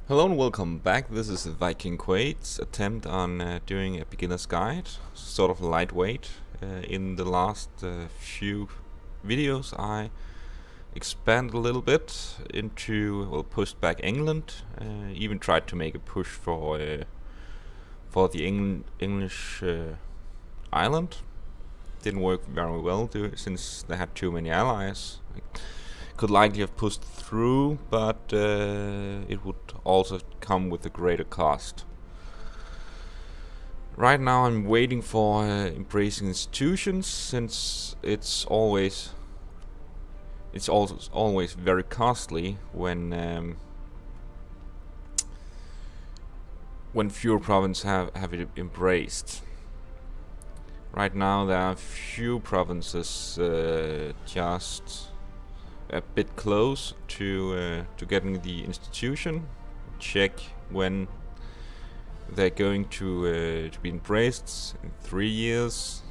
Hello and welcome back. This is Viking Quaid's attempt on doing a beginner's guide, sort of lightweight. In the last few videos I expanded a little bit into, well, pushed back England, even tried to make a push for the English island. Didn't work very well since they had too many allies. Could likely have pushed through, but it would also come with a greater cost. Right now I'm waiting for embracing institutions, since it's always very costly when fewer provinces have it embraced. Right now there are few provinces just a bit close to getting the institution. Check when they're going to be embraced in 3 years.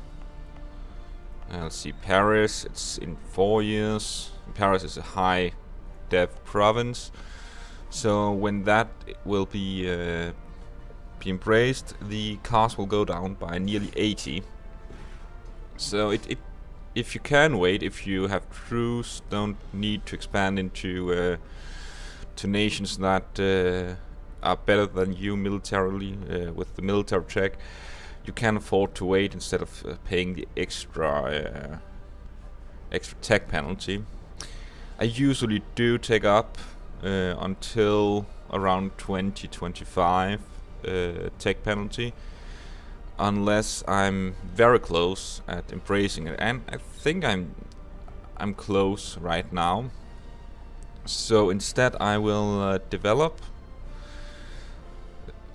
Let's see, Paris, it's in 4 years. Paris is a high dev province, so when that will be embraced, the cost will go down by nearly 80. So if you can wait, if you have troops, don't need to expand into to nations that are better than you militarily with the military check, you can afford to wait instead of paying the extra tech penalty. I usually do take up until around 20-25 tech penalty, unless I'm very close at embracing it, and I think I'm close right now. So instead I will develop,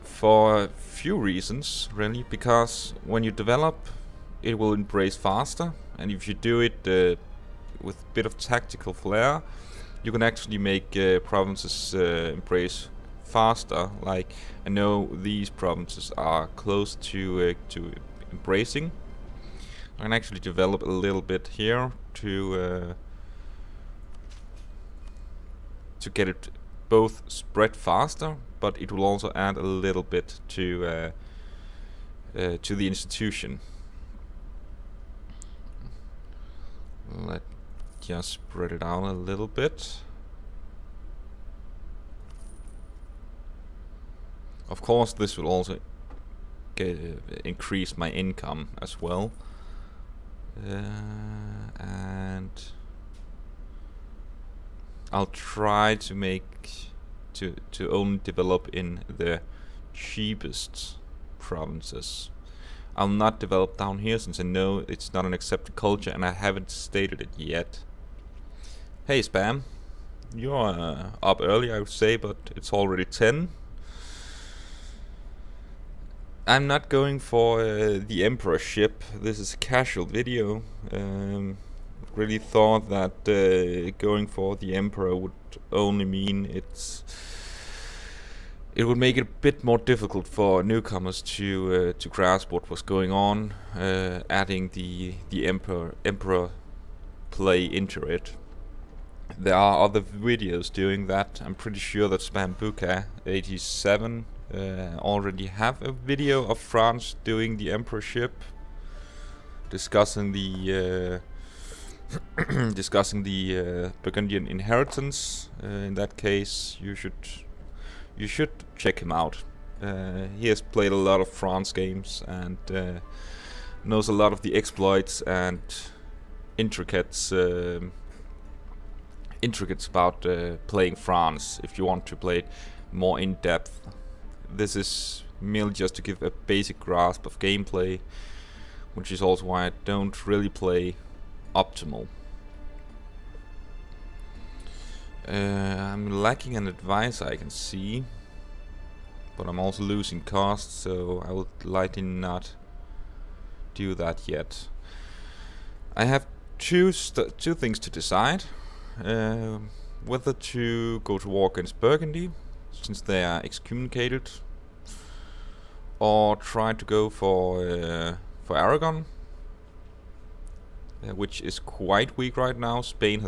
for a few reasons really, because when you develop it will embrace faster, and if you do it with a bit of tactical flair, you can actually make provinces embrace faster. Like, I know these provinces are close to embracing. I can actually develop a little bit here to get it both spread faster, but it will also add a little bit to the institution. Let's just spread it out a little bit. Of course, this will also increase my income as well, and I'll try to make to only develop in the cheapest provinces. I'll not develop down here, since I know it's not an accepted culture and I haven't stated it yet. Hey Spam, you're up early, I would say, but it's already 10. I'm not going for the emperorship. This is a casual video. Really thought that going for the emperor would only mean it would make it a bit more difficult for newcomers to grasp what was going on, adding the emperor play into it. There are other videos doing that. I'm pretty sure that Spambuka87 already have a video of France doing the emperorship, discussing the Burgundian inheritance. In that case, you should check him out. He has played a lot of France games and knows a lot of the exploits and intricates about playing France, if you want to play it more in depth. This is merely just to give a basic grasp of gameplay, which is also why I don't really play optimal. I'm lacking an advisor, I can see, but I'm also losing costs, so I would likely not do that yet. I have two things to decide. Whether to go to war against Burgundy, since they are excommunicated, or try to go for Aragon, which is quite weak right now. Spain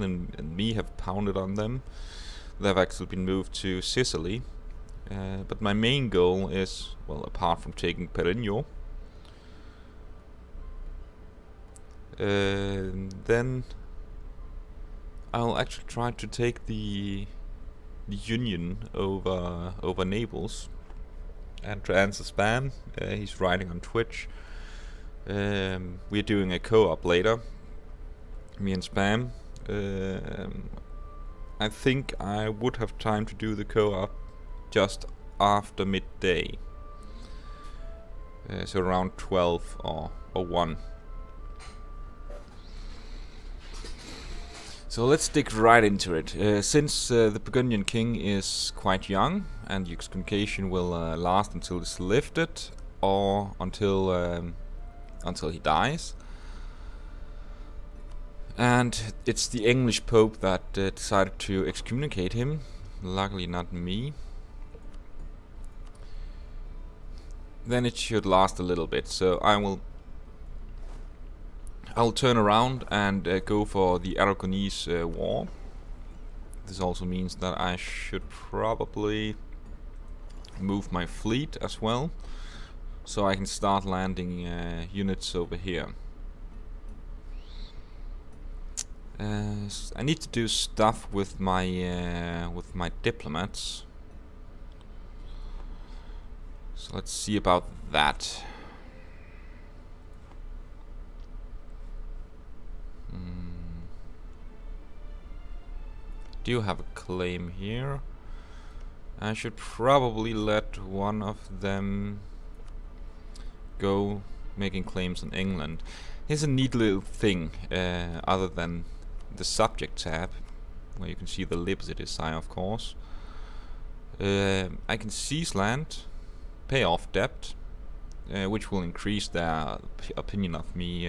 and me have pounded on them. they've actually been moved to Sicily. But my main goal is, well, apart from taking Peregno, then I'll actually try to take the Union over Naples. And to answer Spam, he's writing on Twitch. We're doing a co-op later, me and Spam. I think I would have time to do the co-op just after midday, so around 12 or 1. So let's dig right into it. Since the Burgundian king is quite young and the excommunication will last until it's lifted or until he dies, and it's the English Pope that decided to excommunicate him, luckily not me, then it should last a little bit. So I'll turn around and go for the Aragonese war. This also means that I should probably move my fleet as well, so I can start landing units over here. I need to do stuff with my diplomats. So let's see about that. Do have a claim here. I should probably let one of them go making claims in England. Here's a neat little thing, other than the subject tab, where you can see the liberty desire, of course. I can seize land, pay off debt, which will increase their opinion of me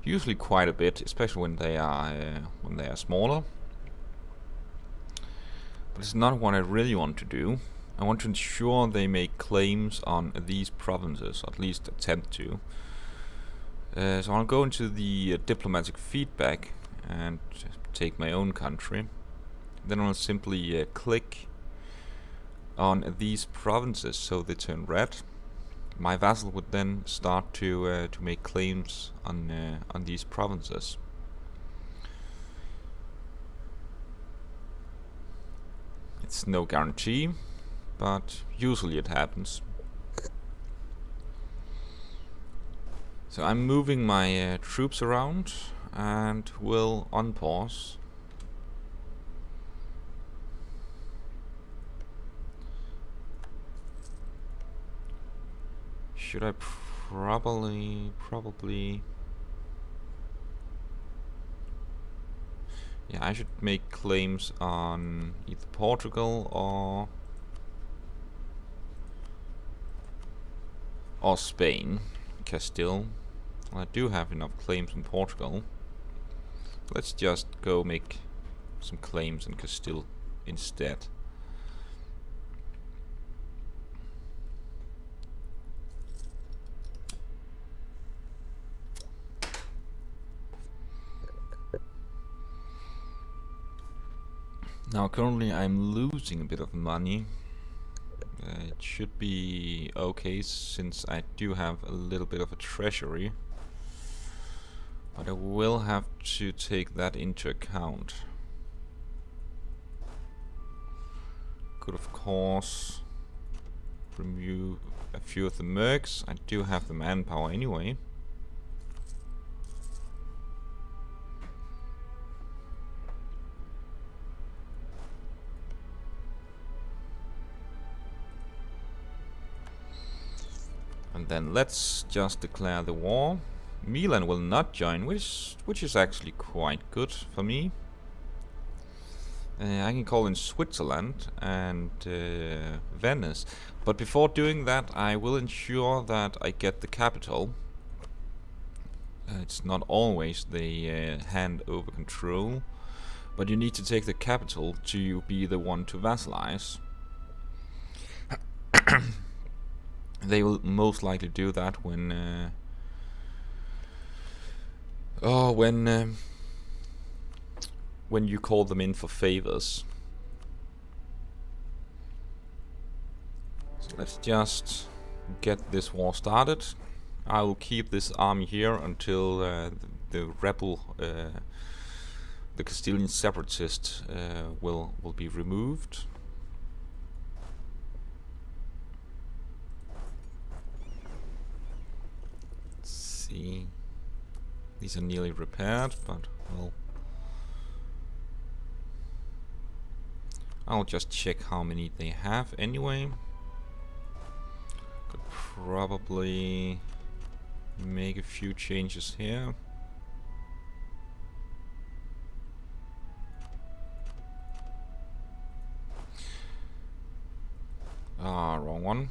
usually quite a bit, especially when they are smaller. But it's not what I really want to do. I want to ensure they make claims on these provinces, or at least attempt to. So I'll go into the diplomatic feedback and take my own country. Then I'll simply click on these provinces so they turn red. My vassal would then start to make claims on these provinces. It's no guarantee, but usually it happens. So I'm moving my troops around and will unpause. Should I probably... Yeah, I should make claims on either Portugal or Spain, Castile. Well, I do have enough claims in Portugal. Let's just go make some claims in Castile instead. Now currently I'm losing a bit of money. It should be okay since I do have a little bit of a treasury, but I will have to take that into account. Could of course remove a few of the mercs. I do have the manpower anyway. And then let's just declare the war. Milan will not join, which is actually quite good for me. I can call in Switzerland and Venice, but before doing that I will ensure that I get the capital. It's not always they hand over control, but you need to take the capital to be the one to vassalize. They will most likely do that when when you call them in for favors. Let's just get this war started. I will keep this army here until the rebel, the Castilian separatists, will be removed. Let's see. These are nearly repaired, but well, I'll just check how many they have anyway. Could probably make a few changes here. Ah, wrong one.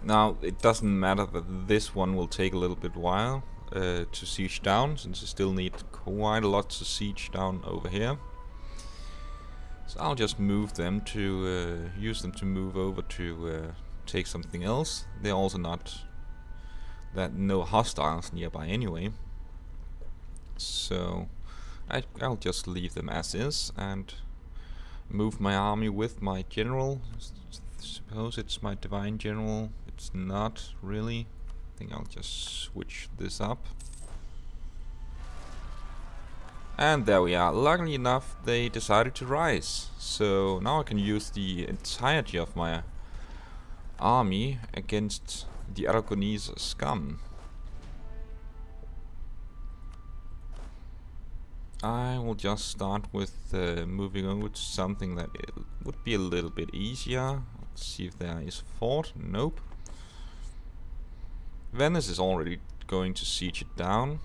Now, it doesn't matter that this one will take a little bit while to siege down, since I still need quite a lot to siege down over here. So I'll just move them to use them to move over to take something else. They're also not that no hostiles nearby anyway. So I'll just leave them as is and move my army with my general. Suppose it's my divine general. It's not really. I think I'll just switch this up. And there we are. Luckily enough, they decided to rise. So now I can use the entirety of my army against the Aragonese scum. I will just start with moving over to something that it would be a little bit easier. Let's see if there is a fort. Nope. Venice is already going to siege it down,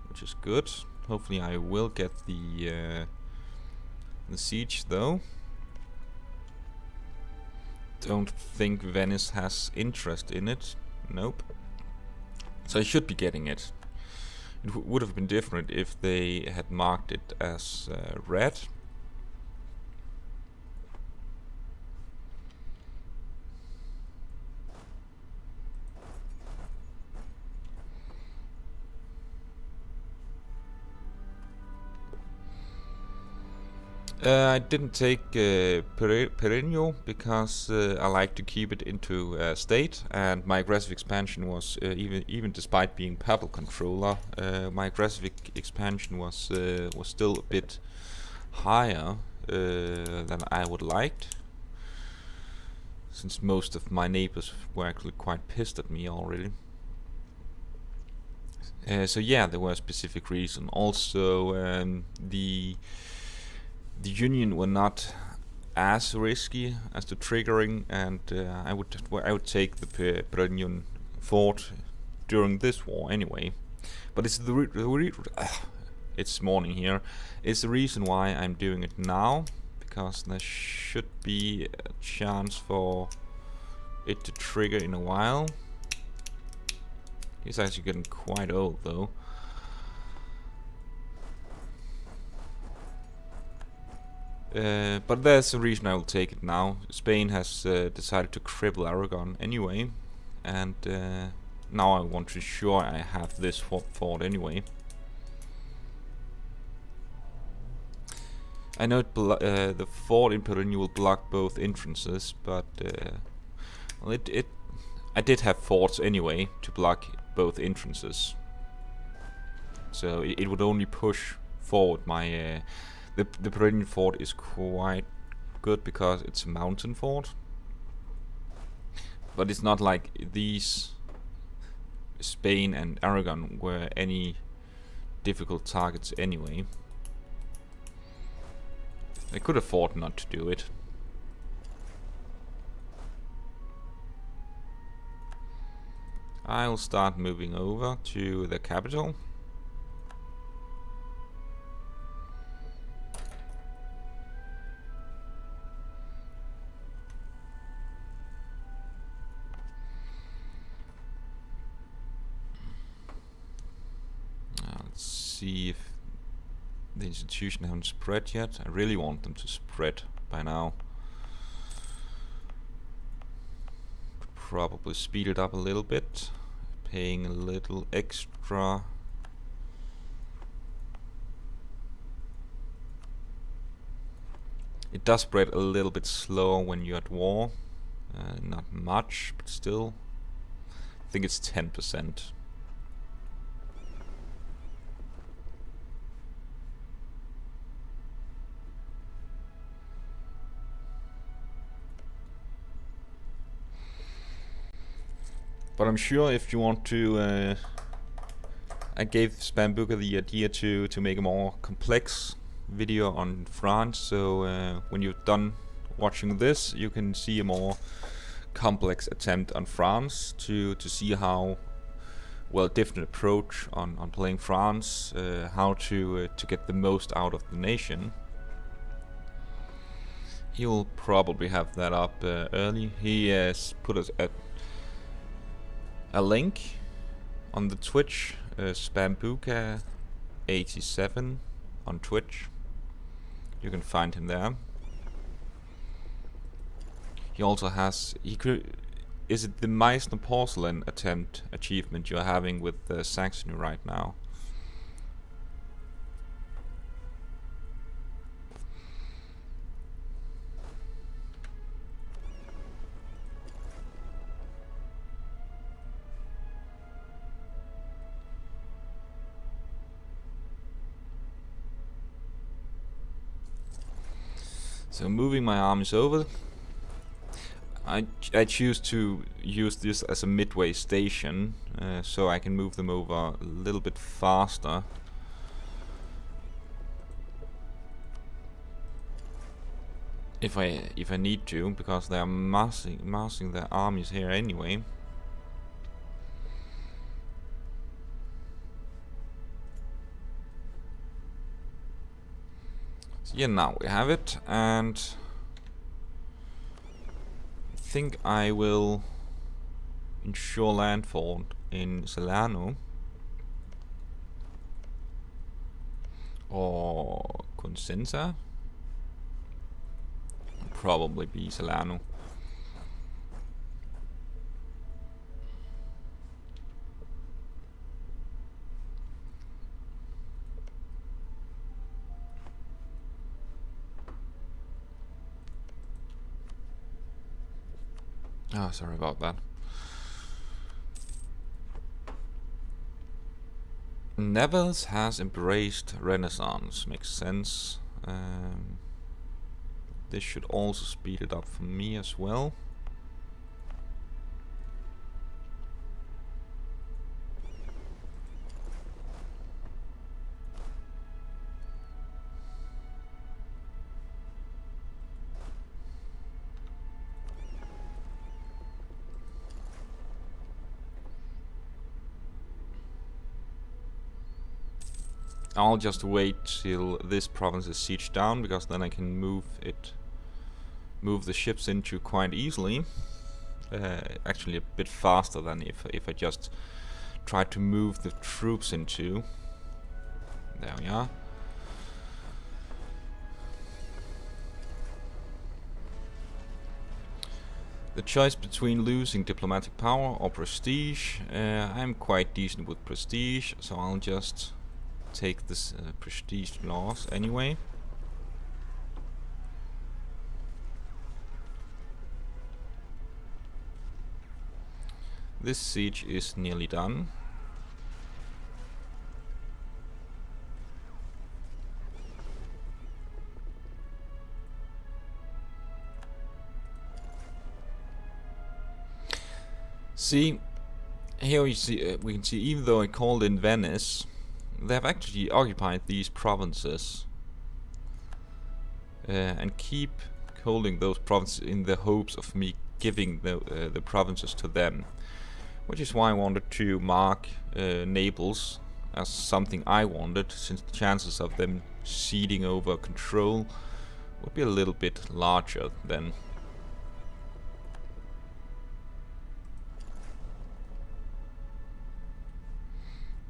which is good. Hopefully I will get the siege though. Don't think Venice has interest in it. Nope. So I should be getting it. It would have been different if they had marked it as red. I didn't take Perennial because I like to keep it into state, and my aggressive expansion was even despite being papal controller, my aggressive expansion was still a bit higher than I would liked, since most of my neighbors were actually quite pissed at me already. So yeah, there were a specific reason. Also, the Union were not as risky as the triggering, and I would take the Perennial fort during this war anyway. But it's it's morning here. It's the reason why I'm doing it now, because there should be a chance for it to trigger in a while. He's actually getting quite old though. But there's a reason I will take it now. Spain has decided to cripple Aragon anyway, and now I want to ensure I have this fort anyway. I know the fort in Perennial will block both entrances, but well, I did have forts anyway to block both entrances, so it would only push forward my. The Perennial fort is quite good because it's a mountain fort, but it's not like these Spain and Aragon were any difficult targets anyway. They could afford not to do it. I'll start moving over to the capital. See if the institution haven't spread yet. I really want them to spread by now. Could probably speed it up a little bit, paying a little extra It does spread a little bit slower when you're at war. Not much, but still. I think it's 10%. But I'm sure if you want to, I gave Spambuka the idea to make a more complex video on France. So when you're done watching this, you can see a more complex attempt on France to see how well different approach on playing France, how to get the most out of the nation. He will probably have that up early. He has put us at a link on the Twitch, Spambuka87 on Twitch. You can find him there. He also has, is it the Meissner porcelain attempt achievement you're having with Saxony right now? So moving my armies over, I choose to use this as a midway station, so I can move them over a little bit faster. If I need to, because they are massing their armies here anyway. So yeah, now we have it, and I think I will ensure landfall in Salerno or Cosenza. Probably be Salerno. Ah, sorry about that. Nevers has embraced Renaissance, makes sense. This should also speed it up for me as well. I'll just wait till this province is sieged down, because then I can move the ships into quite easily. Actually a bit faster than if I just try to move the troops into. There we are. The choice between losing diplomatic power or prestige. I'm quite decent with prestige, so I'll just take this prestige loss anyway. This siege is nearly done. See, here we see we can see, even though I called in Venice, they have actually occupied these provinces and keep holding those provinces in the hopes of me giving the provinces to them, which is why I wanted to mark Naples as something I wanted, since the chances of them ceding over control would be a little bit larger then.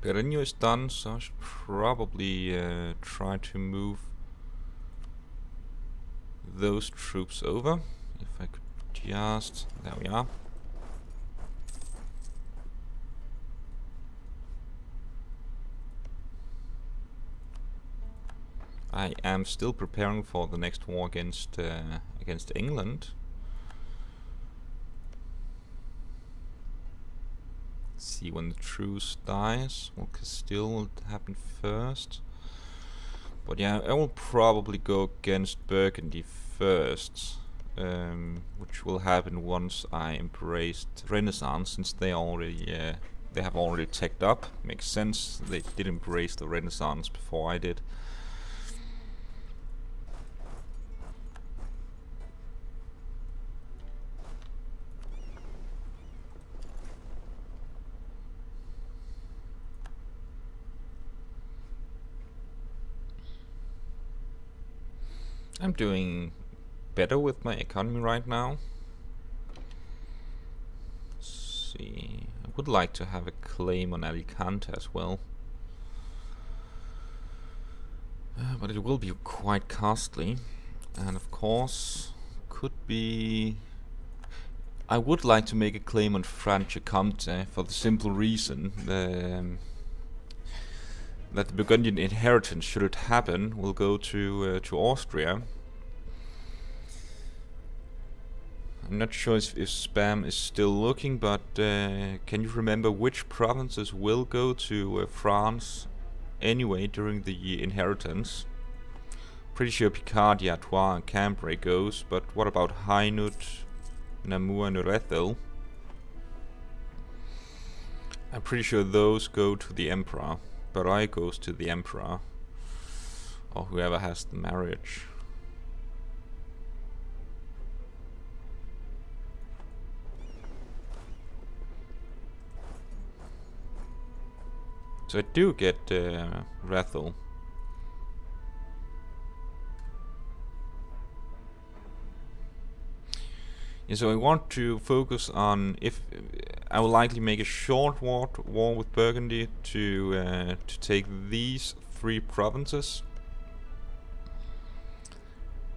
Perenio is done, so I should probably try to move those troops over. If I could just... there we are. I am still preparing for the next war against England. Let's see when the truce dies. Well, Castile will happen first. But yeah, I will probably go against Burgundy first, which will happen once I embraced Renaissance, since they have already teched up. Makes sense. They did embrace the Renaissance before I did. I'm doing better with my economy right now. Let's see. I would like to have a claim on Alicante as well. But it will be quite costly. And of course, could be... I would like to make a claim on Franche-Comté for the simple reason that the Burgundian inheritance, should it happen, will go to Austria. I'm not sure if Spam is still looking, but can you remember which provinces will go to France anyway during the inheritance? Pretty sure Picardy, Artois, and Cambrai goes, but what about Hainaut, Namur, and Rethel? I'm pretty sure those go to the Emperor. Barai goes to the Emperor, or whoever has the marriage. So I do get Rethel. Yeah, so I want to focus on, if I will likely make a short war with Burgundy to take these 3 provinces,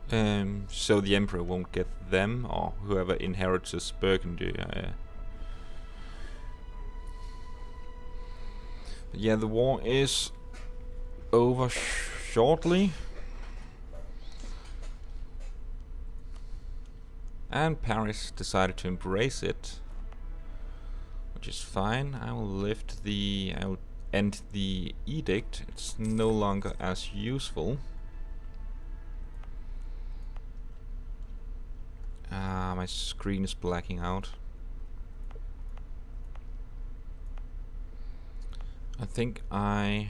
so the Emperor won't get them, or whoever inherits Burgundy. But yeah, the war is over shortly. And Paris decided to embrace it, which is fine. I will end the edict. It's no longer as useful. My screen is blacking out. I think I'll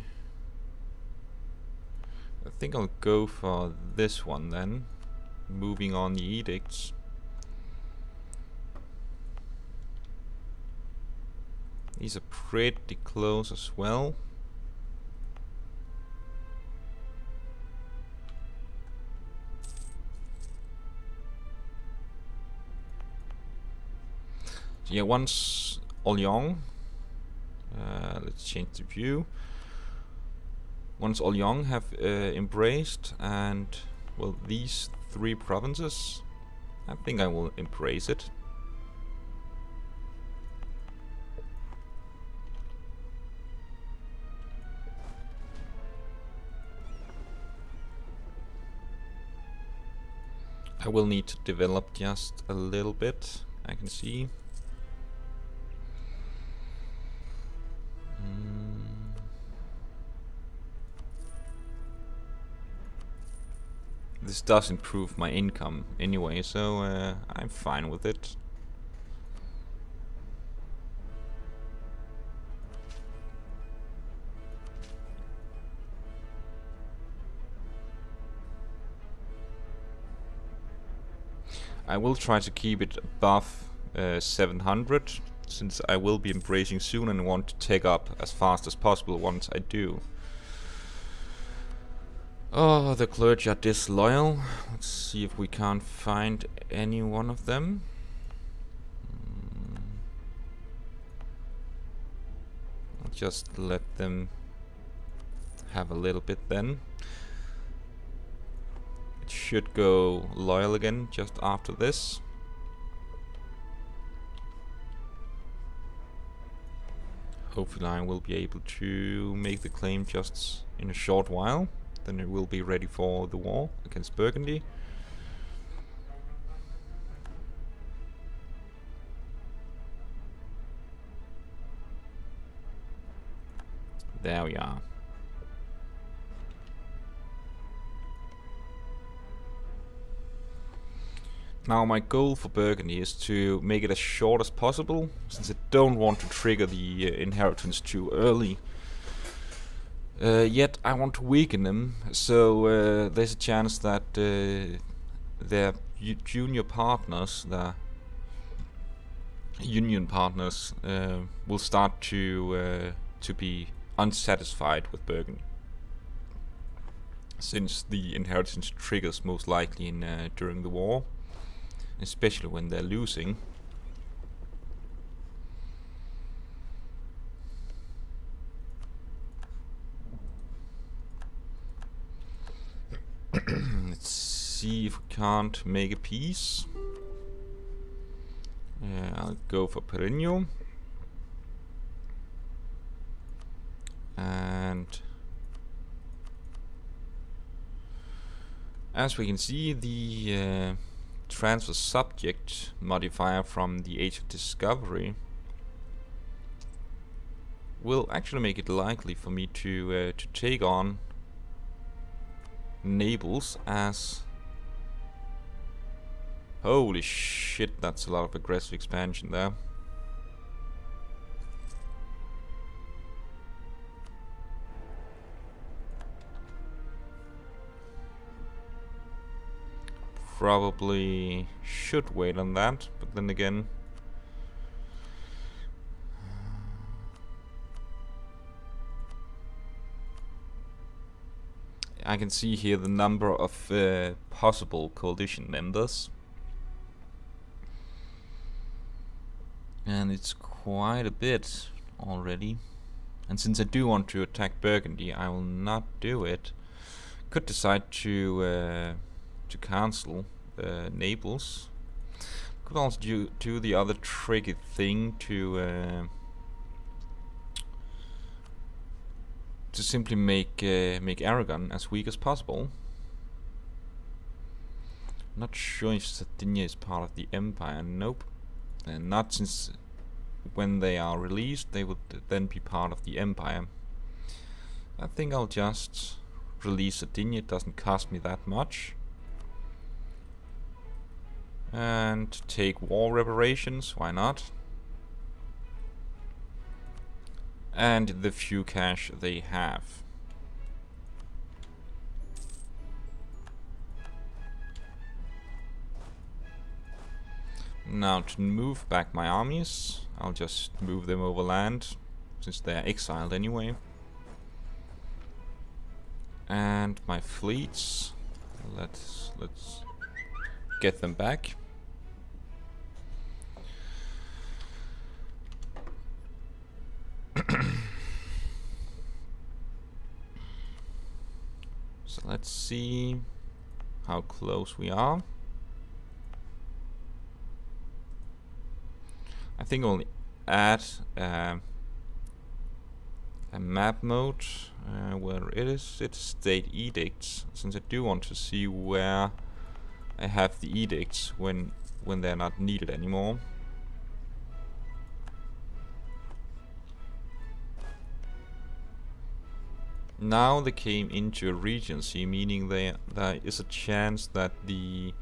go for this one then. Moving on the edicts. These are pretty close as well. So yeah, once Orléans, let's change the view. Once Orléans have embraced, and well, these 3 provinces, I think I will embrace it. I will need to develop just a little bit, I can see. This does improve my income anyway, so I'm fine with it. I will try to keep it above 700, since I will be embracing soon and want to take up as fast as possible once I do. Oh, the clergy are disloyal. Let's see if we can't find any one of them. I'll just let them have a little bit then. It should go loyal again just after this. Hopefully I will be able to make the claim just in a short while. then it will be ready for the war against Burgundy. There we are. Now my goal for Burgundy is to make it as short as possible, since I don't want to trigger the inheritance too early. Yet I want to weaken them, so there's a chance that their junior partners, their union partners, will start to be unsatisfied with Burgundy, since the inheritance triggers most likely during the war, especially when they're losing. Let's see if we can't make a peace. I'll go for Perennial. And as we can see, the transfer subject modifier from the Age of Discovery will actually make it likely for me to take on Naples as... Holy shit, that's a lot of aggressive expansion there. Probably should wait on that, but then again, I can see here the number of possible coalition members, and it's quite a bit already. And since I do want to attack Burgundy, I will not do it. Could decide to cancel Naples. Could also do the other tricky thing to simply make Aragon as weak as possible. Not sure if Sardinia is part of the Empire. Nope, and not, since when they are released they would then be part of the Empire. I think I'll just release Sardinia. It doesn't cost me that much. And take war reparations, why not? And the few cash they have. Now to move back my armies, I'll just move them overland, since they are exiled anyway. And my fleets, let's get them back. So let's see how close we are. I think only add a map mode where it's state edicts, since I do want to see where I have the edicts when they're not needed anymore. Now they came into a regency, meaning there is a chance that the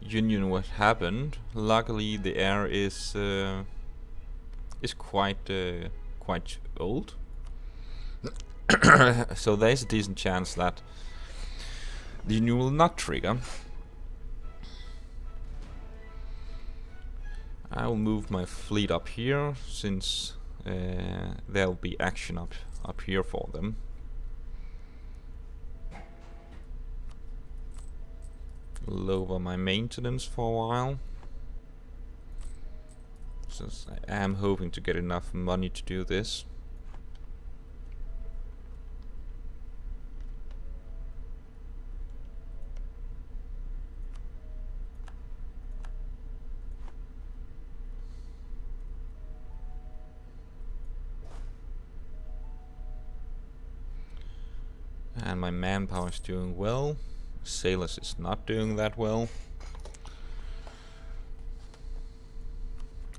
union would happen. Luckily, the heir is quite old, so there's a decent chance that the union will not trigger. I will move my fleet up here, since there'll be action up here for them. Lower my maintenance for a while, since I am hoping to get enough money to do this. And my manpower is doing well. Sailors is not doing that well.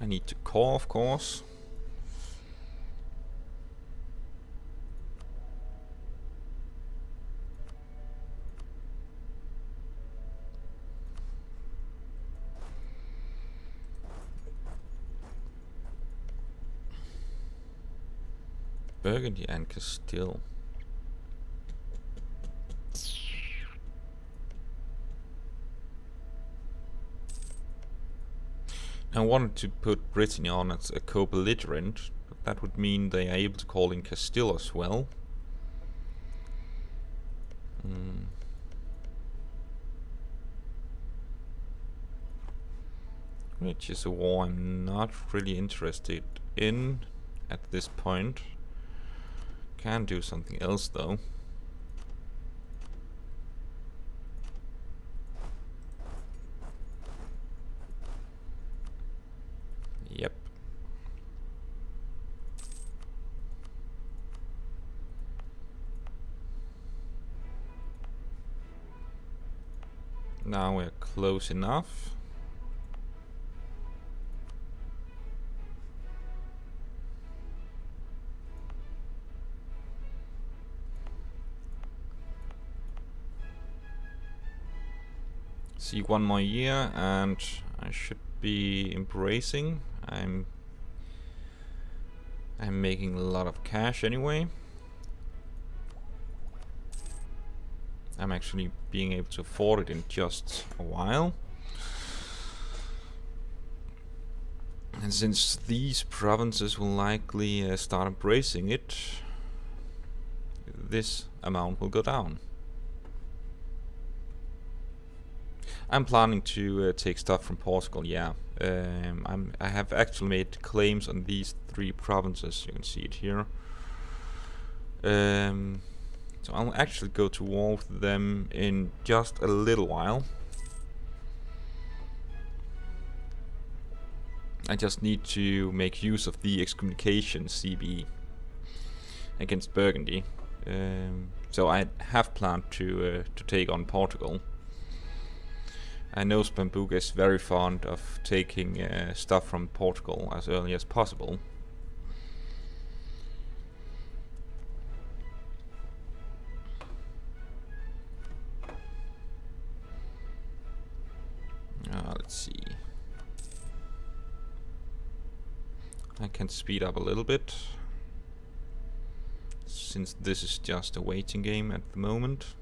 I need to core, of course. Burgundy and Castile. I wanted to put Brittany on as a co-belligerent, but that would mean they are able to call in Castile as well. Which is a war I'm not really interested in at this point. Can do something else though. Yep. Now we're close enough. See, 1 more year and I should be embracing. I'm making a lot of cash anyway. I'm actually being able to afford it in just a while. And since these provinces will likely start embracing it, this amount will go down. I'm planning to take stuff from Portugal, yeah. I have actually made claims on these 3 provinces, you can see it here. So I'll actually go to war with them in just a little while. I just need to make use of the excommunication CB against Burgundy. So I have planned to take on Portugal. I know Spambuga is very fond of taking stuff from Portugal as early as possible. Let's see. I can speed up a little bit, since this is just a waiting game at the moment.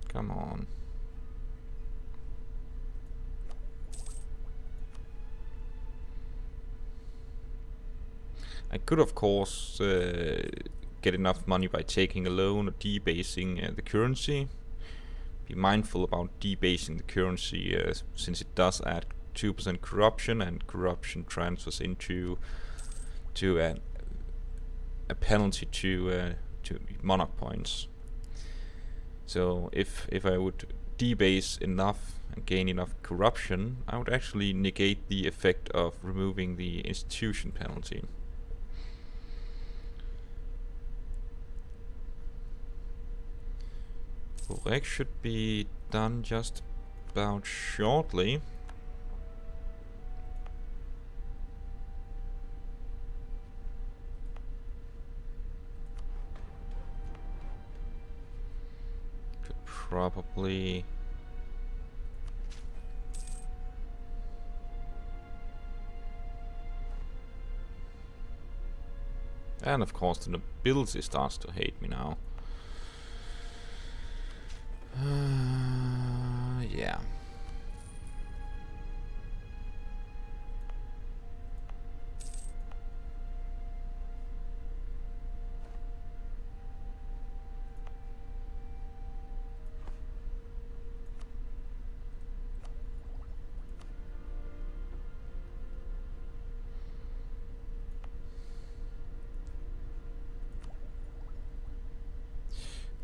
Come on. I could of course get enough money by taking a loan or debasing the currency. Be mindful about debasing the currency since it does add 2% corruption, and corruption transfers into a penalty to monarch points. So if I would debase enough and gain enough corruption, I would actually negate the effect of removing the institution penalty. Correct should be done just about shortly. Could probably and of course the nobility starts to hate me now. Yeah.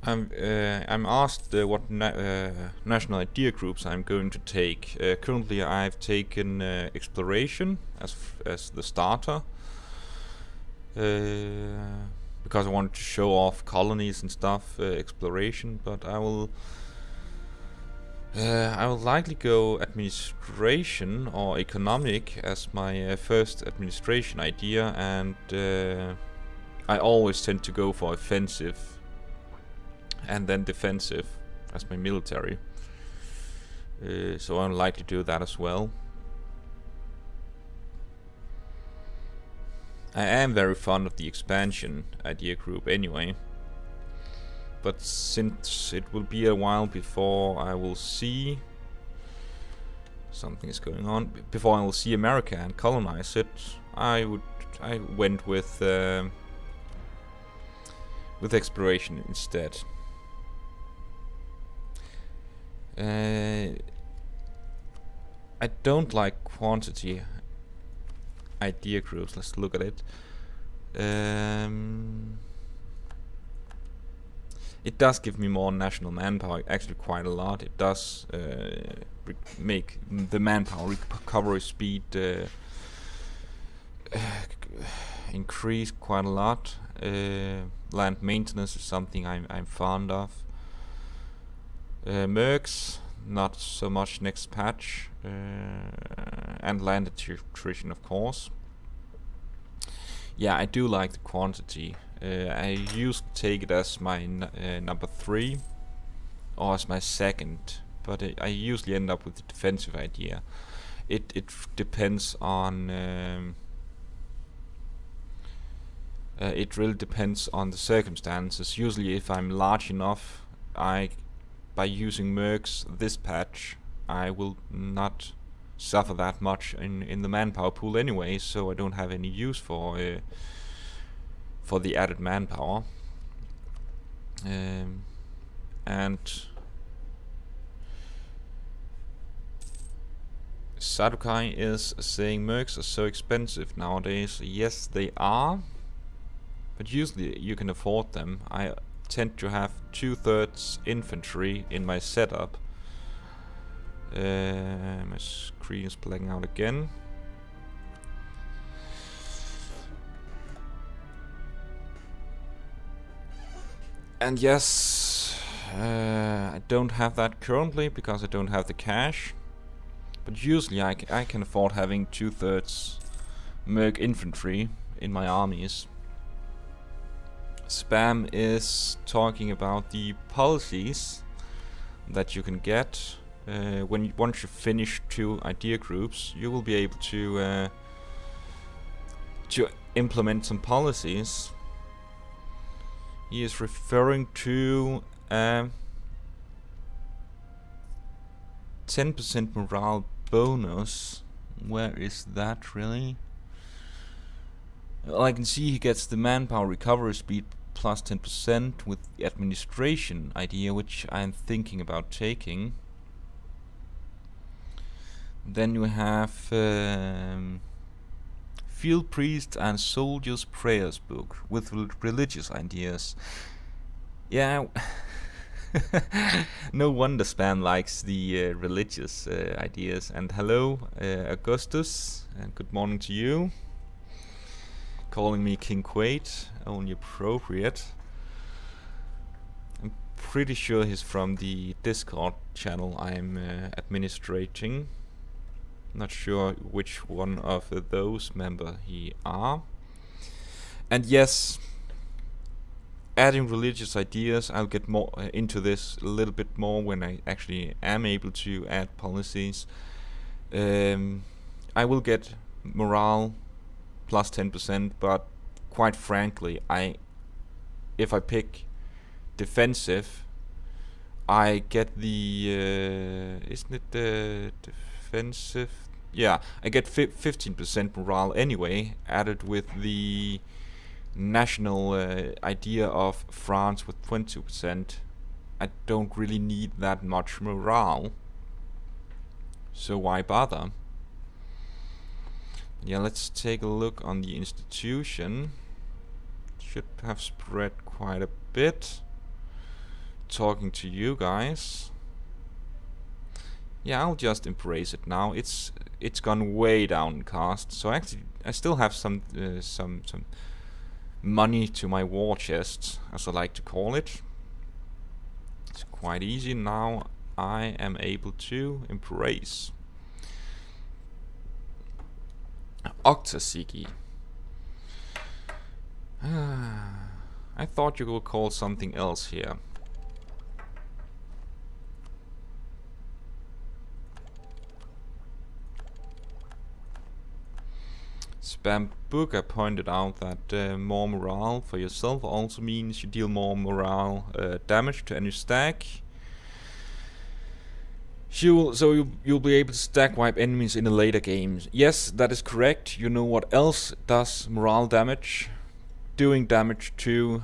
I'm asked what national idea groups I'm going to take. Currently, I've taken exploration as the starter, because I wanted to show off colonies and stuff, exploration. But I will likely go administration or economic as my first administration idea, and I always tend to go for offensive and then defensive as my military. So I'd like to do that as well. I am very fond of the expansion idea group anyway. But since it will be a while before I will see something is going on, before I will see America and colonize it, I went with exploration instead. I don't like quantity idea groups. Let's look at it. It does give me more national manpower, actually quite a lot. It does make the manpower recovery speed increase quite a lot. Land maintenance is something I'm fond of. Mercs, not so much next patch, and land attrition, of course. Yeah, I do like the quantity. I used to take it as my number 3 or as my second, but I usually end up with the defensive idea. It depends on it really depends on the circumstances. Usually, if I'm large enough, by using mercs this patch, I will not suffer that much in the manpower pool anyway, so I don't have any use for the added manpower. And Sadukai is saying mercs are so expensive nowadays. Yes, they are, but usually you can afford them. I tend to have 2/3 infantry in my setup. My screen is blacking out again. And yes, I don't have that currently because I don't have the cash. But usually I can afford having 2/3 merc infantry in my armies. Spam is talking about the policies that you can get once you finish 2 idea groups. You will be able to implement some policies. He is referring to 10% morale bonus. Where is that really? Well, I can see he gets the manpower recovery speed plus 10% with the administration idea, which I'm thinking about taking. Then you have Field Priest and Soldier's Prayers book with religious ideas. Yeah, no wonder Spam likes the religious ideas. And hello, Augustus, and good morning to you. Calling me King Quaid, only appropriate. I'm pretty sure he's from the Discord channel I'm administrating. Not sure which one of those members he are. And yes, adding religious ideas, I'll get more into this a little bit more when I actually am able to add policies. I will get morale plus 10%, but quite frankly, if I pick defensive, I get the isn't it the defensive? Yeah, I get 15% morale anyway, added with the national idea of France with 20%. I don't really need that much morale, so why bother? Yeah, let's take a look on the institution. Should have spread quite a bit. talking to you guys. Yeah, I'll just embrace it now. It's gone way down in cost. So actually, I still have some money to my war chest, as I like to call it. It's quite easy now. I am able to embrace Octasigi. I thought you would call something else here. Spambuka pointed out that more morale for yourself also means you deal more morale damage to any stack. You'll be able to stack wipe enemies in the later games. Yes, that is correct. You know what else does morale damage? Doing damage to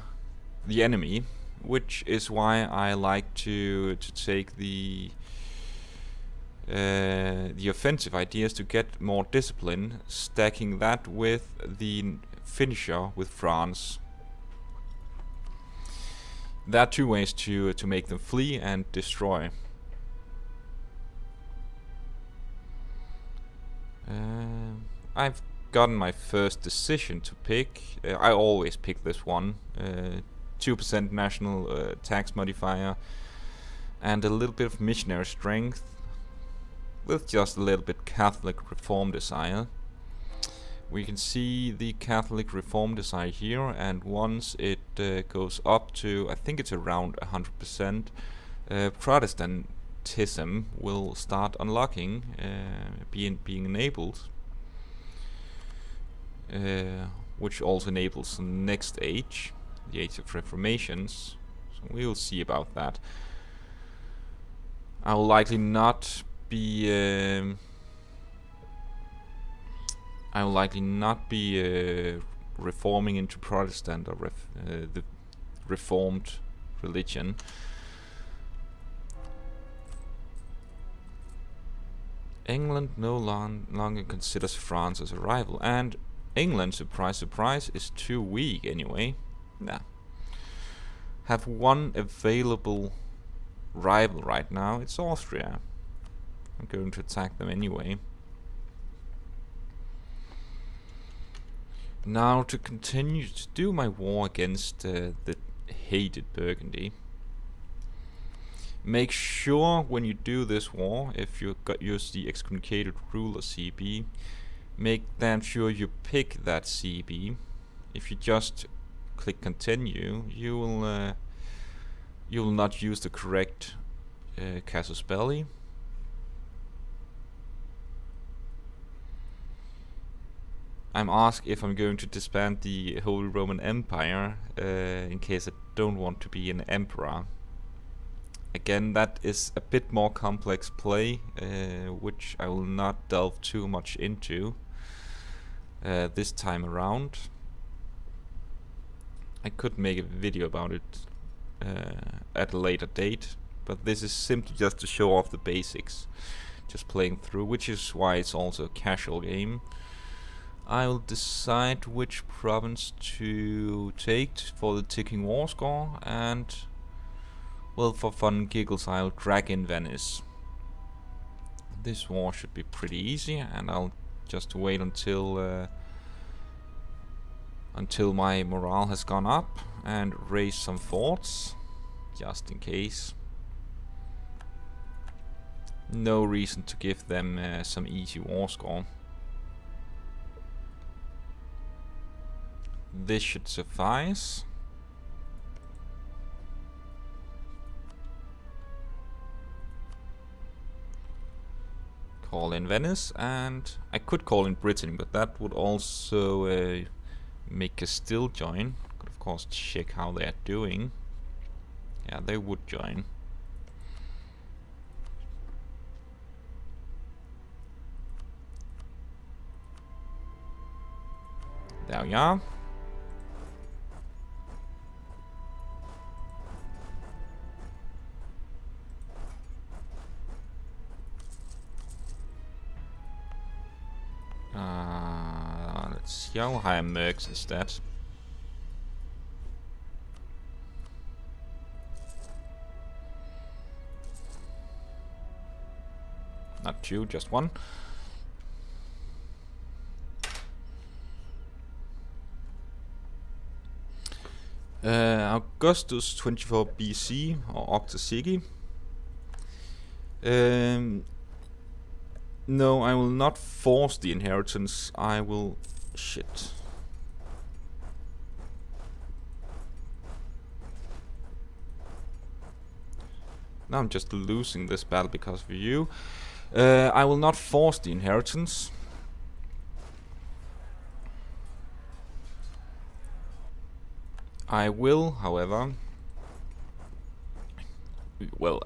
the enemy, which is why I like to take the offensive ideas to get more discipline, stacking that with the finisher with France. There are two ways to make them flee and destroy. I've gotten my first decision to pick. I always pick this one. 2% national tax modifier and a little bit of missionary strength with just a little bit Catholic reform desire. We can see the Catholic reform desire here, and once it goes up to, I think it's around 100%, Protestantism will start unlocking, being enabled, which also enables the next age, the Age of Reformations. So we will see about that. I will likely not be reforming into Protestant or the Reformed religion. England no longer considers France as a rival, and England, surprise surprise, is too weak anyway. Nah. Have one available rival right now. It's Austria. I'm going to attack them anyway. Now to continue to do my war against the hated Burgundy. Make sure when you do this war, if you use the excommunicated ruler CB, make damn sure you pick that CB. If you just click continue, you will not use the correct casus belli. I'm asked if I'm going to disband the Holy Roman Empire in case I don't want to be an emperor. Again, that is a bit more complex play, which I will not delve too much into this time around. I could make a video about it at a later date, but this is simply just to show off the basics, just playing through, which is why it's also a casual game. I will decide which province to take for the ticking war score, and well, for fun and giggles, I'll drag in Venice. This war should be pretty easy, and I'll just wait until my morale has gone up and raise some forts, just in case. No reason to give them some easy war score. This should suffice. Call in Venice, and I could call in Brittany, but that would also make Castile join. Could of course check how they are doing. Yeah, they would join. There we are. Let's see, I'll hire mercs instead. 2, just one. Augustus 24 BC or Octosigi. No, I will not force the inheritance. I will... Shit. Now I'm just losing this battle because of you. I will not force the inheritance. I will, however... Well,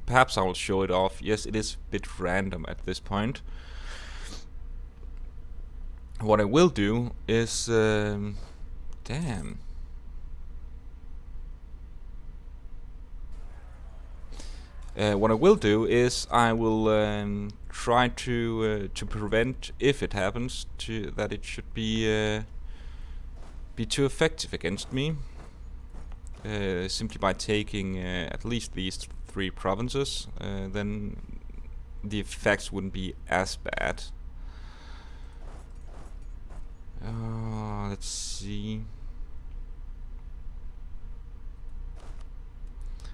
perhaps I will show it off. Yes, it is a bit random at this point. What I will do is... damn. What I will do is I will try to prevent, if it happens, that it should be too effective against me. Simply by taking at least these 3 provinces, then the effects wouldn't be as bad. Let's see.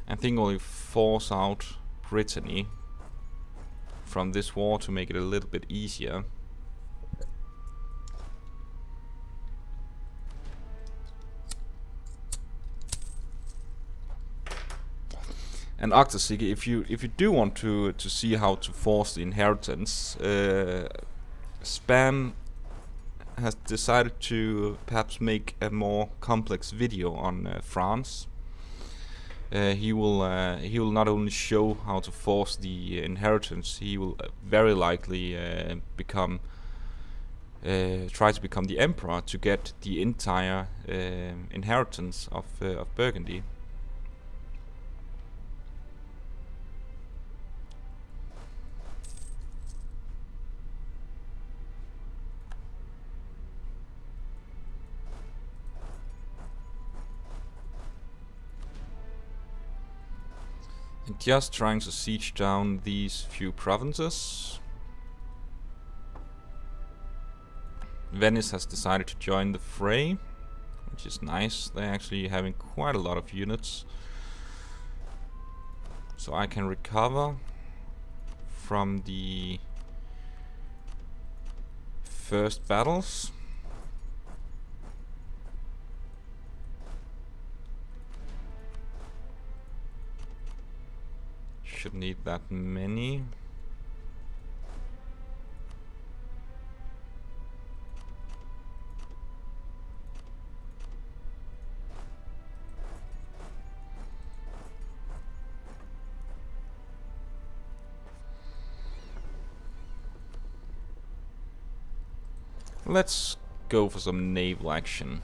I think I'll force out Brittany from this war to make it a little bit easier. And Octosigi, if you do want to see how to force the inheritance, Spam has decided to perhaps make a more complex video on France. He will not only show how to force the inheritance, he will very likely try to become the emperor to get the entire inheritance of Burgundy. Just trying to siege down these few provinces. Venice has decided to join the fray, which is nice. They're actually having quite a lot of units. So I can recover from the first battles. Shouldn't need that many. Let's go for some naval action.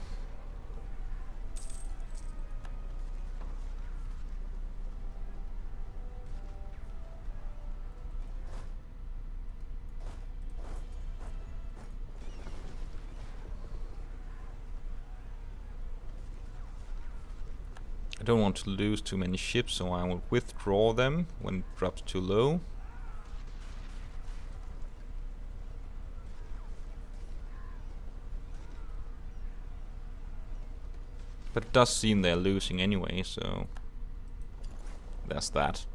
I don't want to lose too many ships, so I will withdraw them when it drops too low. But it does seem they're losing anyway, so there's that.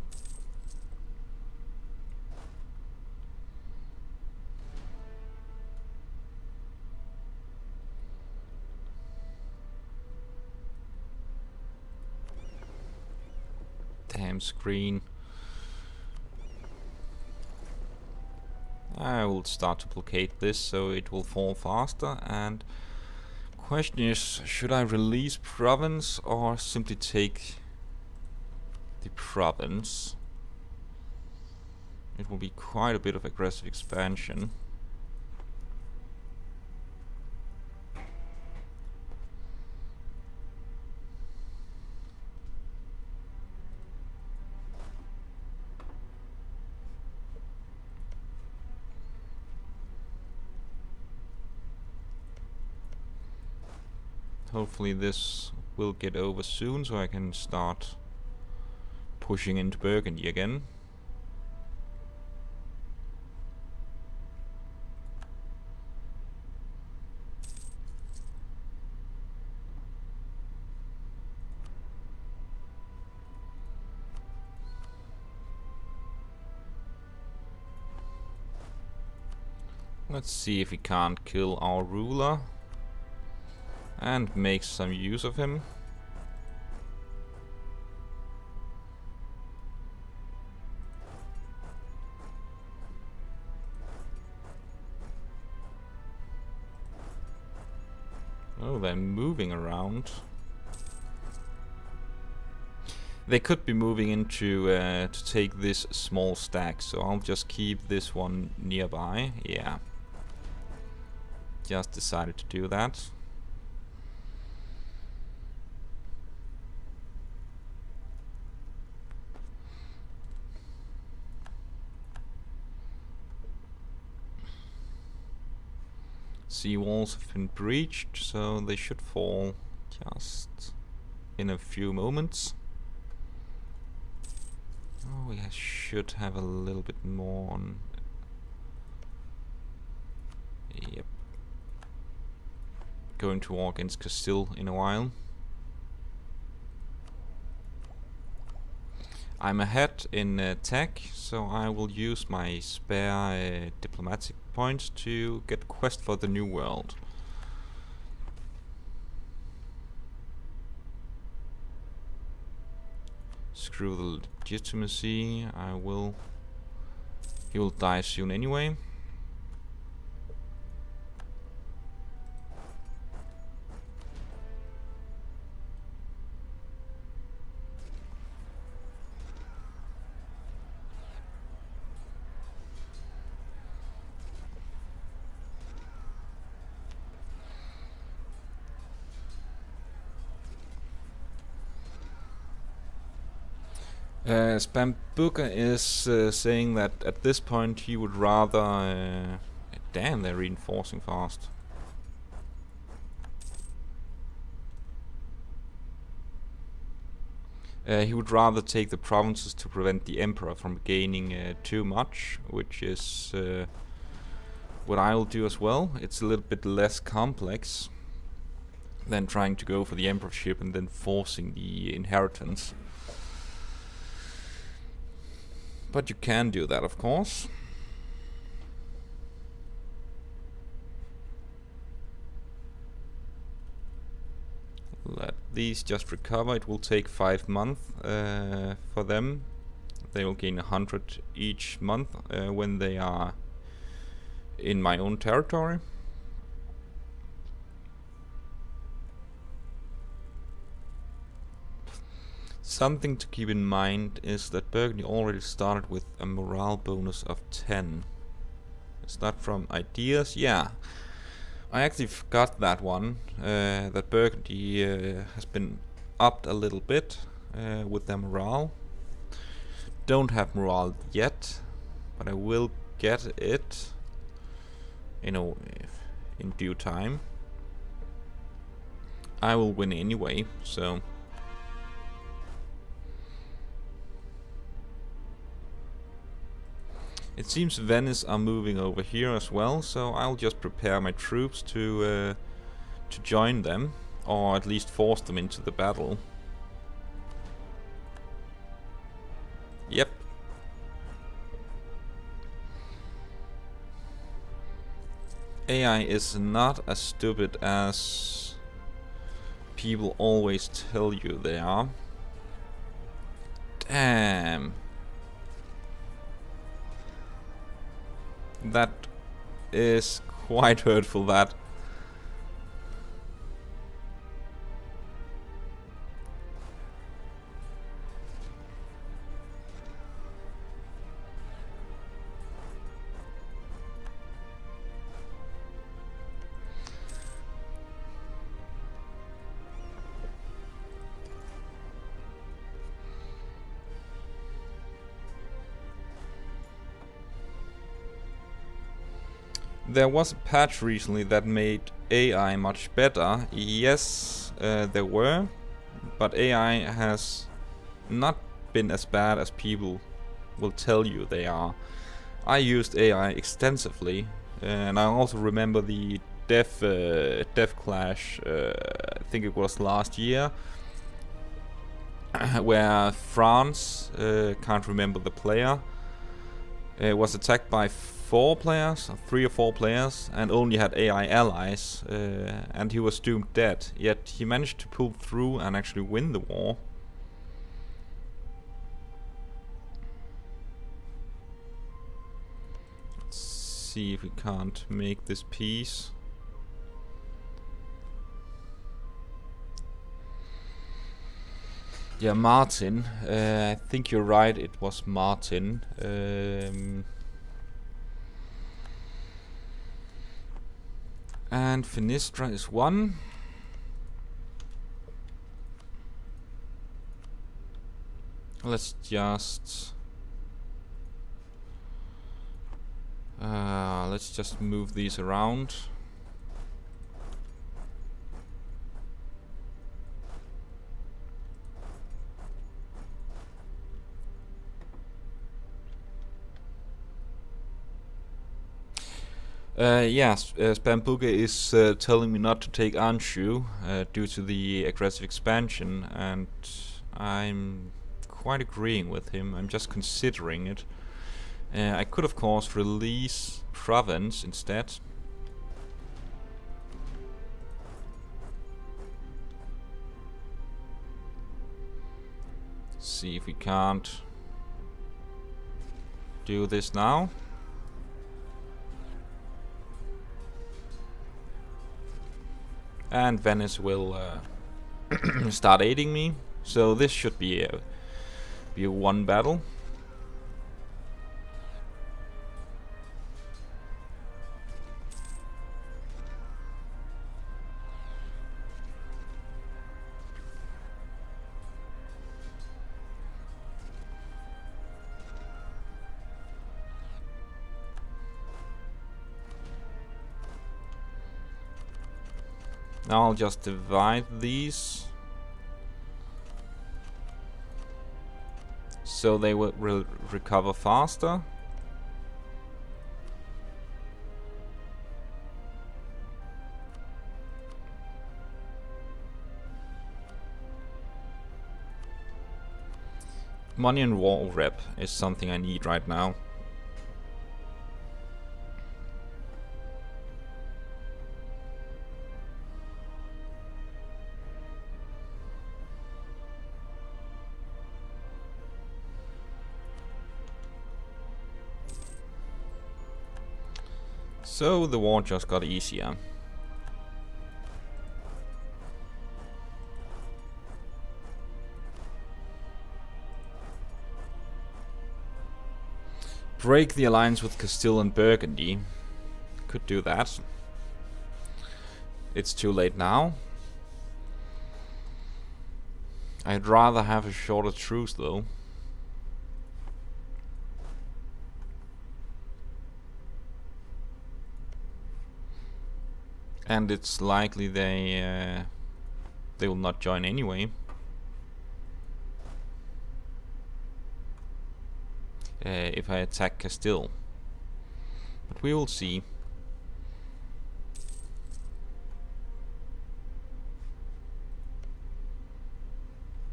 Damn screen. I will start to blockade this so it will fall faster, and question is, should I release province or simply take the province? It will be quite a bit of aggressive expansion. Hopefully this will get over soon so I can start pushing into Burgundy again. Let's see if we can't kill our ruler and make some use of him. Oh, they're moving around. They could be moving into to take this small stack, so I'll just keep this one nearby. Yeah. Just decided to do that. Sea walls have been breached, so they should fall just in a few moments. Oh, we should have a little bit more on. Yep. Going to war against Castile in a while. I'm ahead in tech, so I will use my spare diplomatic points to get quest for the New World. Screw the legitimacy. He will die soon anyway. Spambuka is saying that at this point he would rather... damn, they're reinforcing fast. He would rather take the provinces to prevent the Emperor from gaining too much, which is what I will do as well. It's a little bit less complex than trying to go for the Emperorship and then forcing the inheritance. But you can do that, of course. Let these just recover. It will take 5 months for them. They will gain 100 each month when they are in my own territory. Something to keep in mind is that Burgundy already started with a morale bonus of 10. Is that from ideas? Yeah. I actually forgot that one. That Burgundy has been upped a little bit with their morale. Don't have morale yet, but I will get it, you know, in due time. I will win anyway, so. It seems Venice are moving over here as well, so I'll just prepare my troops to join them, or at least force them into the battle. Yep. AI is not as stupid as people always tell you they are. Damn. That is quite hurtful, that. There was a patch recently that made AI much better. Yes, there were, but AI has not been as bad as people will tell you they are. I used AI extensively, and I also remember the Dev Clash, I think it was last year, where France, can't remember the player, was attacked by 4 players, or 3 or 4 players, and only had AI allies, and he was doomed dead. Yet he managed to pull through and actually win the war. Let's see if we can't make this peace. Yeah, Martin. I think you're right, it was Martin. And Finistra is 1. Let's just move these around. Yes, Spambuga is telling me not to take Anshu due to the aggressive expansion, and I'm quite agreeing with him. I'm just considering it. I could of course release Provence instead. See if we can't do this now. And Venice will start aiding me, so this should be a one battle. Now I'll just divide these so they will recover faster. Money and wall rep is something I need right now. So the war just got easier. Break the alliance with Castile and Burgundy. Could do that. It's too late now. I'd rather have a shorter truce though. And it's likely they will not join anyway. If I attack Castile. But we will see.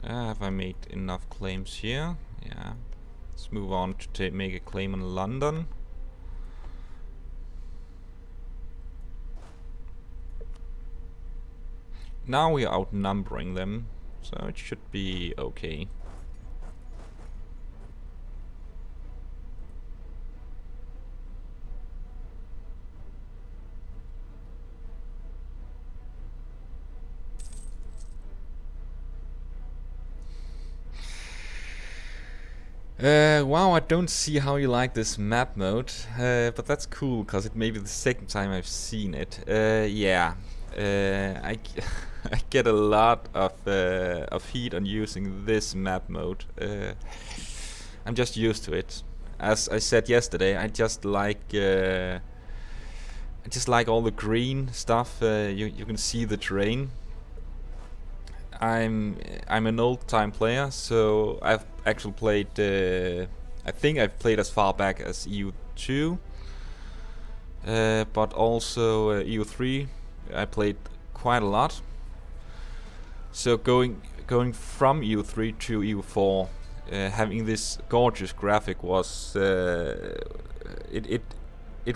Have I made enough claims here? Yeah. Let's move on to make a claim in London. Now we are outnumbering them, so it should be okay. Wow, I don't see how you like this map mode, but that's cool, because it may be the second time I've seen it. Yeah, I get a lot of heat on using this map mode. I'm just used to it. As I said yesterday, I just like all the green stuff. You can see the terrain. I'm an old-time player, so I've actually played. I think I've played as far back as EU2, but also EU3. I played quite a lot. So going from EU3 to EU4 having this gorgeous graphic was it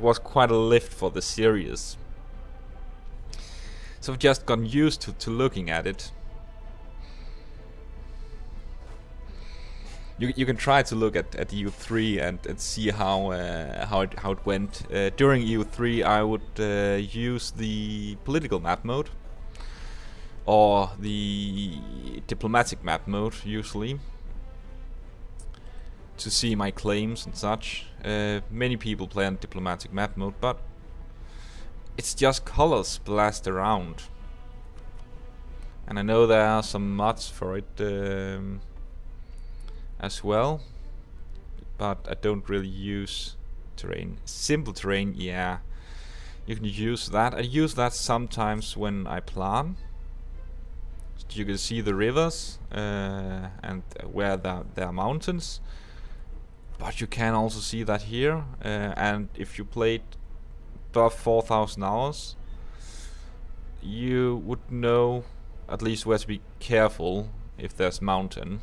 was quite a lift for the series. So I've just gotten used to looking at it. You can try to look at EU3 and see how it went. During EU3 I would use the political map mode or the diplomatic map mode usually to see my claims and such. Many people play on diplomatic map mode, but it's just colors splashed around. And I know there are some mods for it as well, but I don't really use terrain. Simple terrain, yeah, you can use that. I use that sometimes when I plan. You can see the rivers and where there are mountains, but you can also see that here. And if you played above 4,000 hours, you would know at least where to be careful if there's mountain.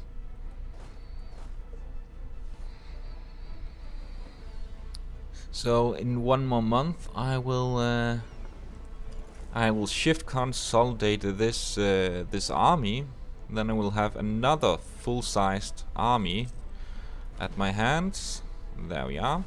So in one more month I will shift consolidate this army. Then I will have another full-sized army at my hands. There we are.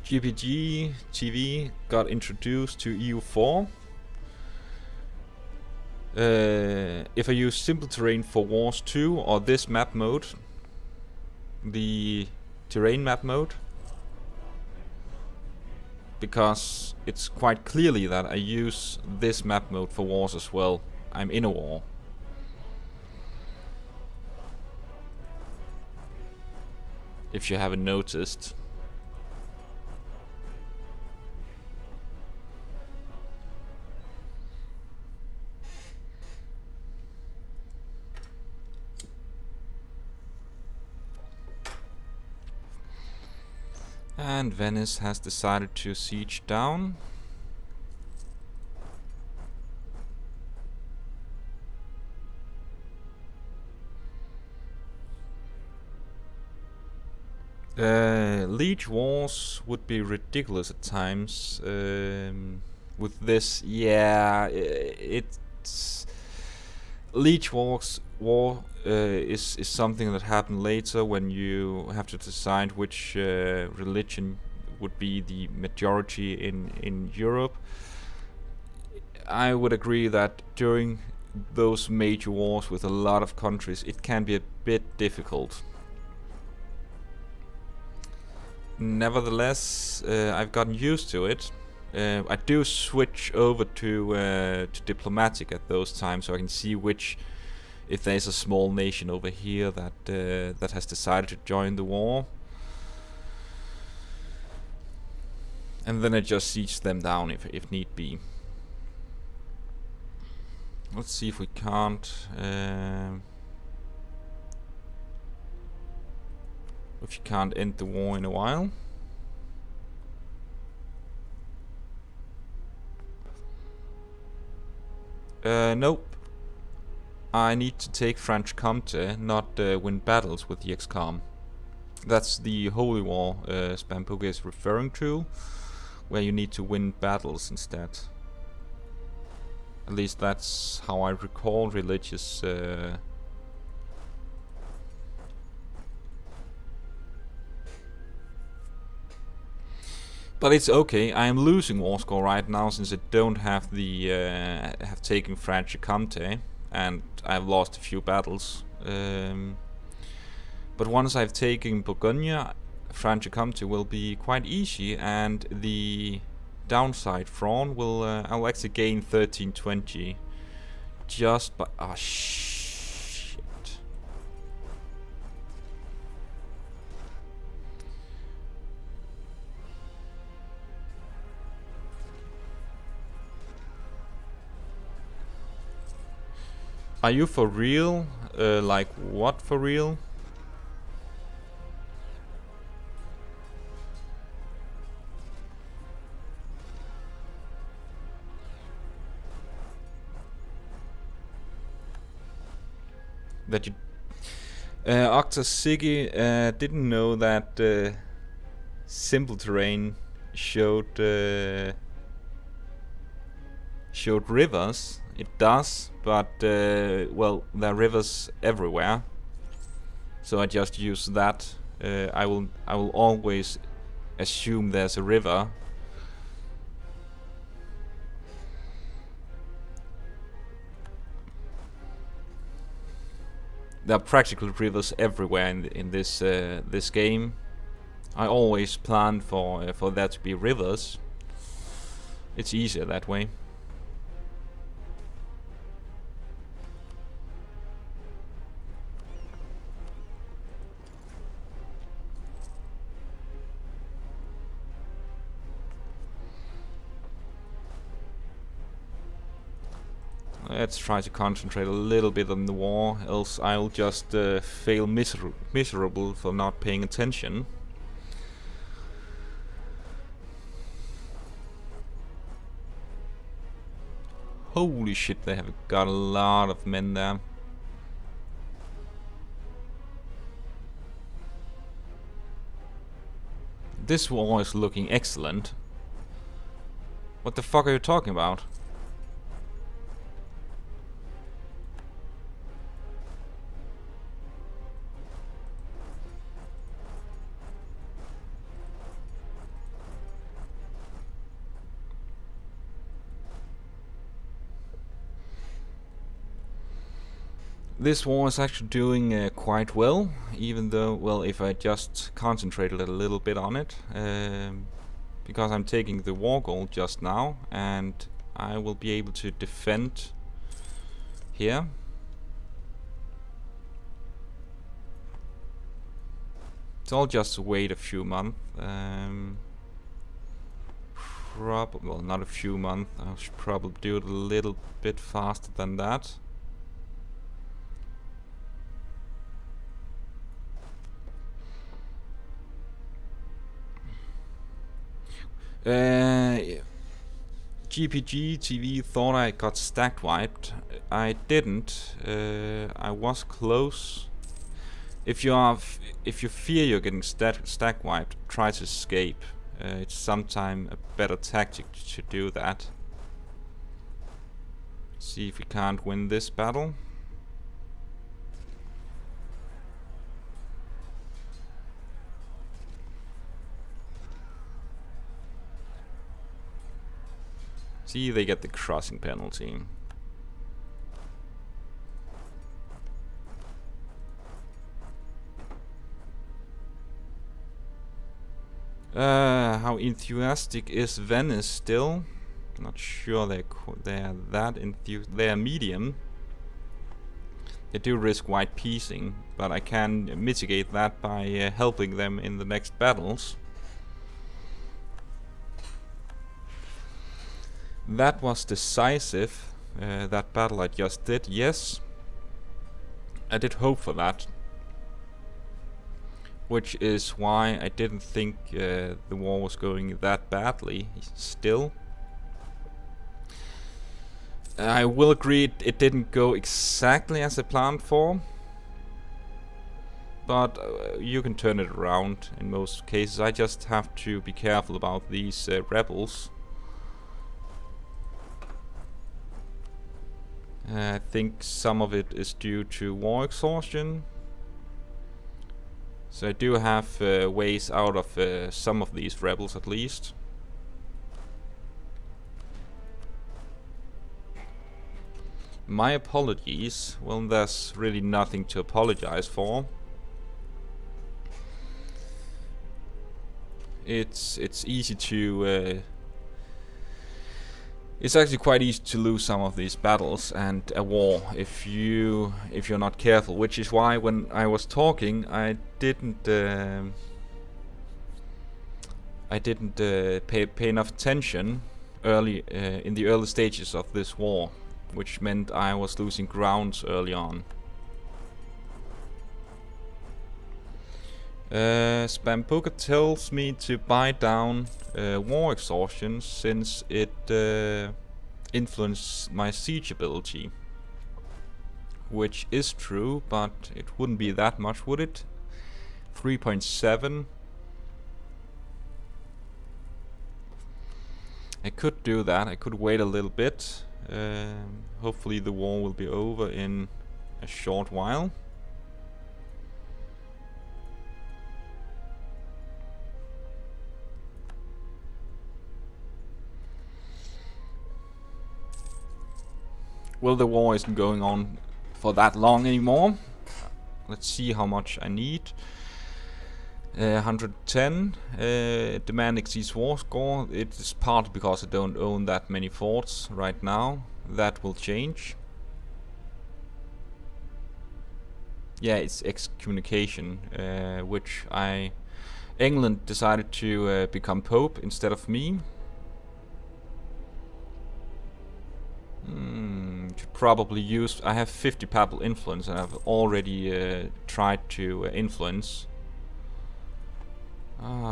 GPG TV got introduced to EU4. If I use simple terrain for Wars 2 or this map mode, the terrain map mode, because it's quite clearly that I use this map mode for wars as well. I'm in a war. If you haven't noticed. And Venice has decided to siege down. Liege wars would be ridiculous at times. With this, yeah, it's Liege war is something that happened later when you have to decide which religion would be the majority in Europe. I would agree that during those major wars with a lot of countries, it can be a bit difficult. Nevertheless, I've gotten used to it. I do switch over to diplomatic at those times, so I can see which, if there's a small nation over here that that has decided to join the war, and then I just siege them down if need be. Let's see if we can't. If you can't end the war in a while. Nope. I need to take French Comté, not win battles with the XCOM. That's the Holy War Spampoga is referring to, where you need to win battles instead. At least that's how I recall religious. But it's okay. I am losing war score right now since I don't have the have taken French Comté, and I've lost a few battles. But once I've taken Burgundy, French Comté will be quite easy, and the downside Fraun will I'll actually gain 1320 just by shit. Are you for real? Like what for real? that you Octa Siggy didn't know that simple terrain showed rivers. It does, but well, there are rivers everywhere, so I just use that. I will always assume there's a river. There are practical rivers everywhere in this game. I always plan for there to be rivers. It's easier that way. Let's try to concentrate a little bit on the war, else I'll just fail miserable for not paying attention. Holy shit, they have got a lot of men there. This war is looking excellent. What the fuck are you talking about? This war is actually doing quite well, even though, well, if I just concentrated a little bit on it, because I'm taking the war goal just now, and I will be able to defend here. So I'll just wait a few months. Well, not a few months. I should probably do it a little bit faster than that. GPG TV thought I got stack wiped. I didn't. I was close. If you fear you're getting stack wiped, try to escape. It's sometimes a better tactic to do that. See if we can't win this battle. See, they get the crossing penalty. How enthusiastic is Venice still? Not sure they are that enthusiastic. They are medium. They do risk white piecing, but I can mitigate that by helping them in the next battles. That was decisive, that battle I just did, yes. I did hope for that. Which is why I didn't think the war was going that badly, still. I will agree it didn't go exactly as I planned for. But you can turn it around in most cases. I just have to be careful about these rebels. I think some of it is due to war exhaustion. So I do have ways out of some of these rebels at least. My apologies. Well, there's really nothing to apologize for. It's easy to it's actually quite easy to lose some of these battles and a war if you're not careful, which is why when I was talking I didn't pay enough attention early in the early stages of this war, which meant I was losing grounds early on. Spampoka tells me to buy down war exhaustion since it influences my siege ability. which is true, but it wouldn't be that much, would it? 3.7. I could do that. I could wait a little bit. Hopefully the war will be over in a short while. Well, the war isn't going on for that long anymore. Let's see how much I need. 110. Demand exceeds war score. It's partly because I don't own that many forts right now. That will change. Yeah, it's excommunication, which England decided to become Pope instead of me. Should probably use. I have 50 papal influence, and I've already tried to influence.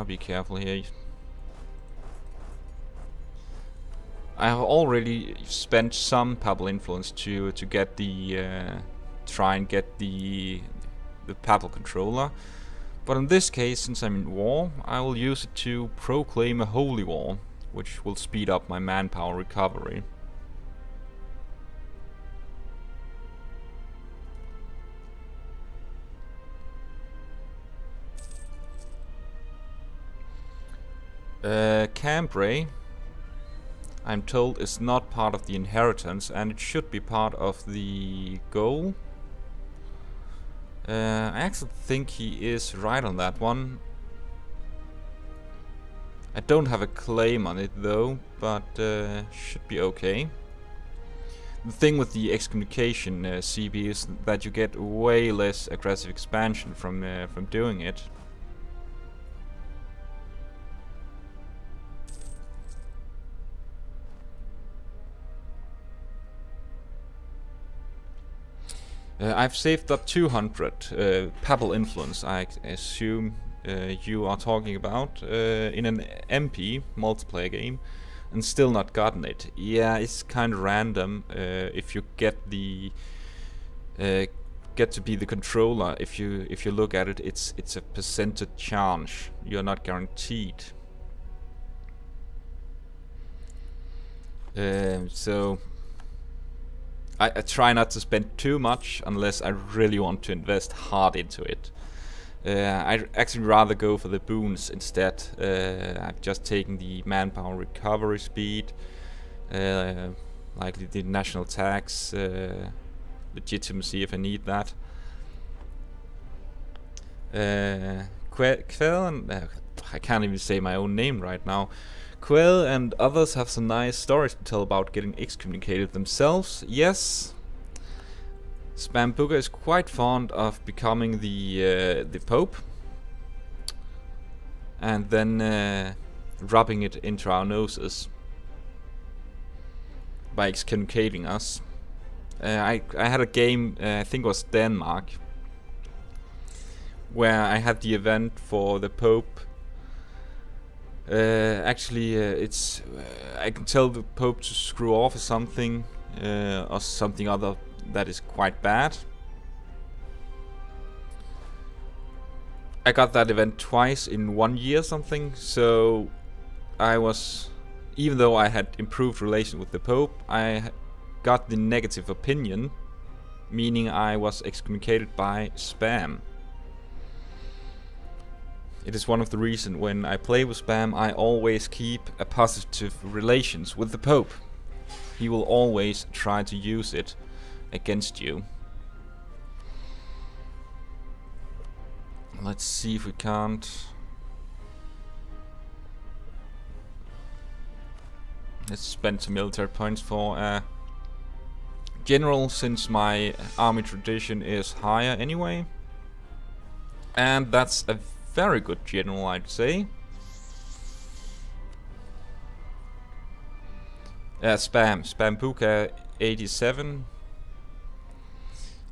Be careful here. I have already spent some papal influence to get the try and get the papal controller, but in this case, since I'm in war, I will use it to proclaim a holy war, which will speed up my manpower recovery. Cambrai, I'm told, is not part of the inheritance, and it should be part of the goal. I actually think he is right on that one. I don't have a claim on it though, but should be okay. The thing with the excommunication CB is that you get way less aggressive expansion from doing it. I've saved up 200 papal influence, I assume you are talking about, in an MP multiplayer game, and still not gotten it. Yeah, it's kind of random if you get the get to be the controller. If you look at it, it's a percentage chance. You're not guaranteed. So I try not to spend too much unless I really want to invest hard into it. I'd actually rather go for the boons instead. I've just taken the manpower recovery speed, likely the national tax, legitimacy if I need that. Quell and I can't even say my own name right now. Quell and others have some nice stories to tell about getting excommunicated themselves. Yes, Spambuga is quite fond of becoming the Pope and then rubbing it into our noses by excommunicating us. I had a game, I think it was Denmark, where I had the event for the Pope. Actually, it's I can tell the Pope to screw off or something other that is quite bad. I got that event twice in 1 year something, so I was, even though I had improved relations with the Pope, I got the negative opinion, meaning I was excommunicated by spam. It is one of the reasons when I play with spam, I always keep a positive relations with the Pope. He will always try to use it against you. Let's see if we can't. Let's spend some military points for a general, since my army tradition is higher anyway. And that's a very good general, I'd say. Spambuka 87.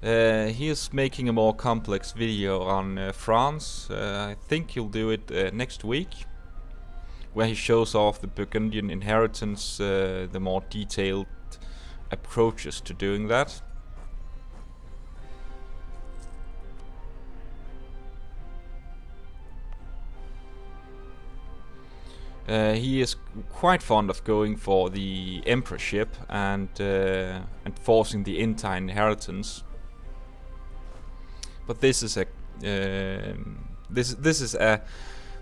He is making a more complex video on France. I think he'll do it next week, where he shows off the Burgundian inheritance, the more detailed approaches to doing that. He is quite fond of going for the emperorship and forcing the entire inheritance. But this is a this is a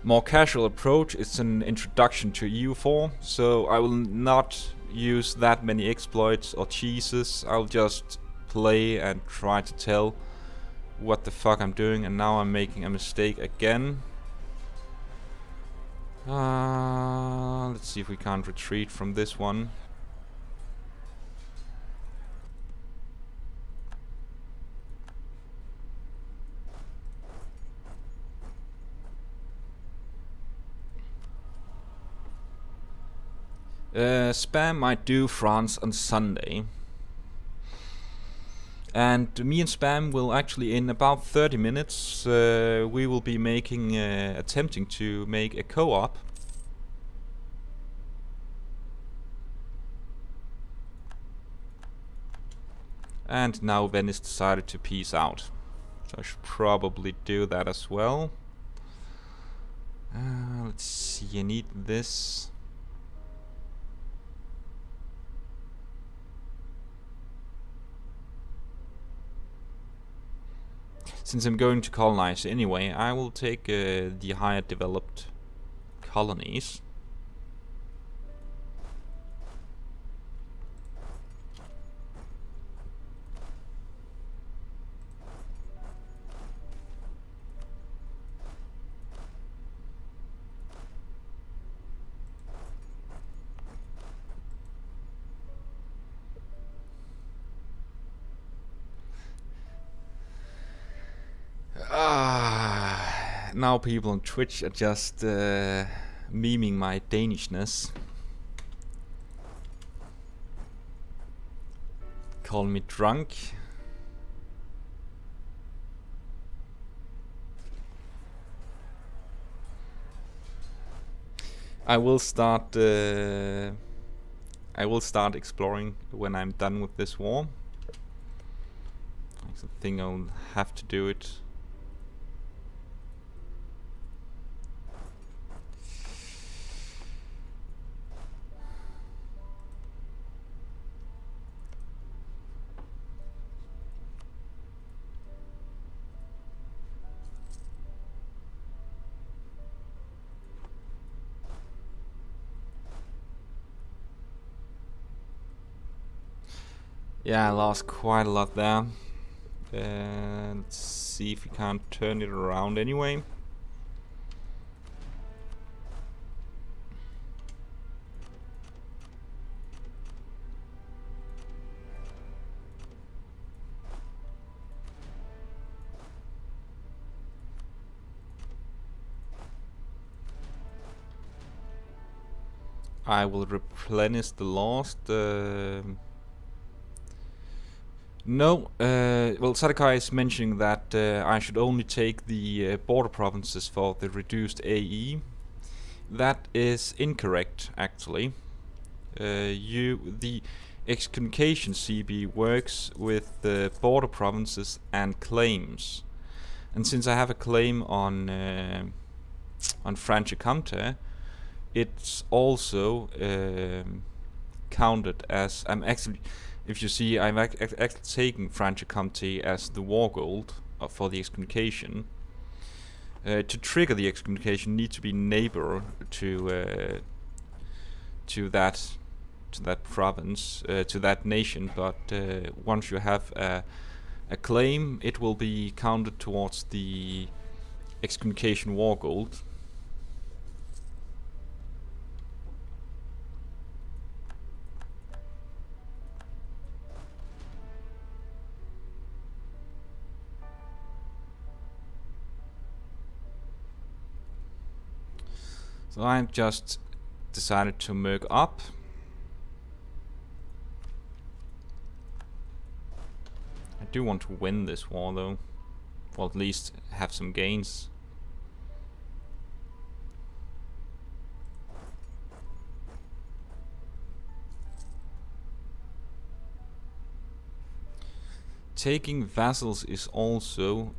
more casual approach. It's an introduction to EU4, so I will not use that many exploits or cheeses. I'll just play and try to tell what the fuck I'm doing, and now I'm making a mistake again. Let's see if we can't retreat from this one. Spam might do France on Sunday. And me and Spam will actually, in about 30 minutes, we will be making, attempting to make a co-op. And now Venice decided to peace out. So I should probably do that as well. Let's see, I need this. Since I'm going to colonize anyway, I will take the higher developed colonies. Now people on Twitch are just memeing my Danishness. Call me drunk. I will start exploring when I'm done with this war. I think I'll have to do it. Yeah, I lost quite a lot there. Let's see if we can't turn it around anyway. I will replenish the lost. No, well, Sadakai is mentioning that I should only take the border provinces for the reduced AE. That is incorrect, actually. The excommunication CB works with the border provinces and claims, and since I have a claim on Franche-Comté, it's also counted as I'm actually. If you see, I'm actually taking Franche-Comté as the war gold for the excommunication. To trigger the excommunication, you need to be neighbor to that province, to that nation. But once you have a claim, it will be counted towards the excommunication war gold. So I've just decided to merc up. I do want to win this war though, or at least have some gains. Taking vassals is also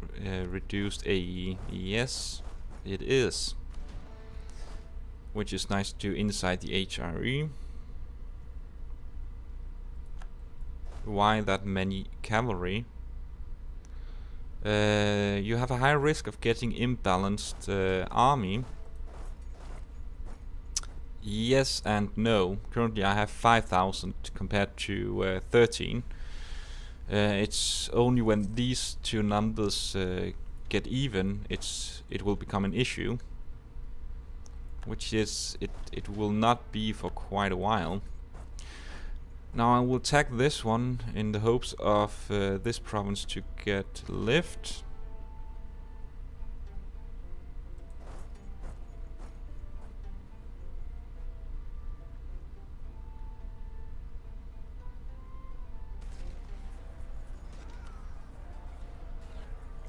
reduced AE. Yes, it is. which is nice to do inside the HRE. Why that many cavalry? You have a high risk of getting imbalanced army. Yes and no. Currently I have 5,000 compared to 13. It's only when these two numbers get even, it will become an issue. Which is, it will not be for quite a while. Now I will attack this one in the hopes of this province to get lift.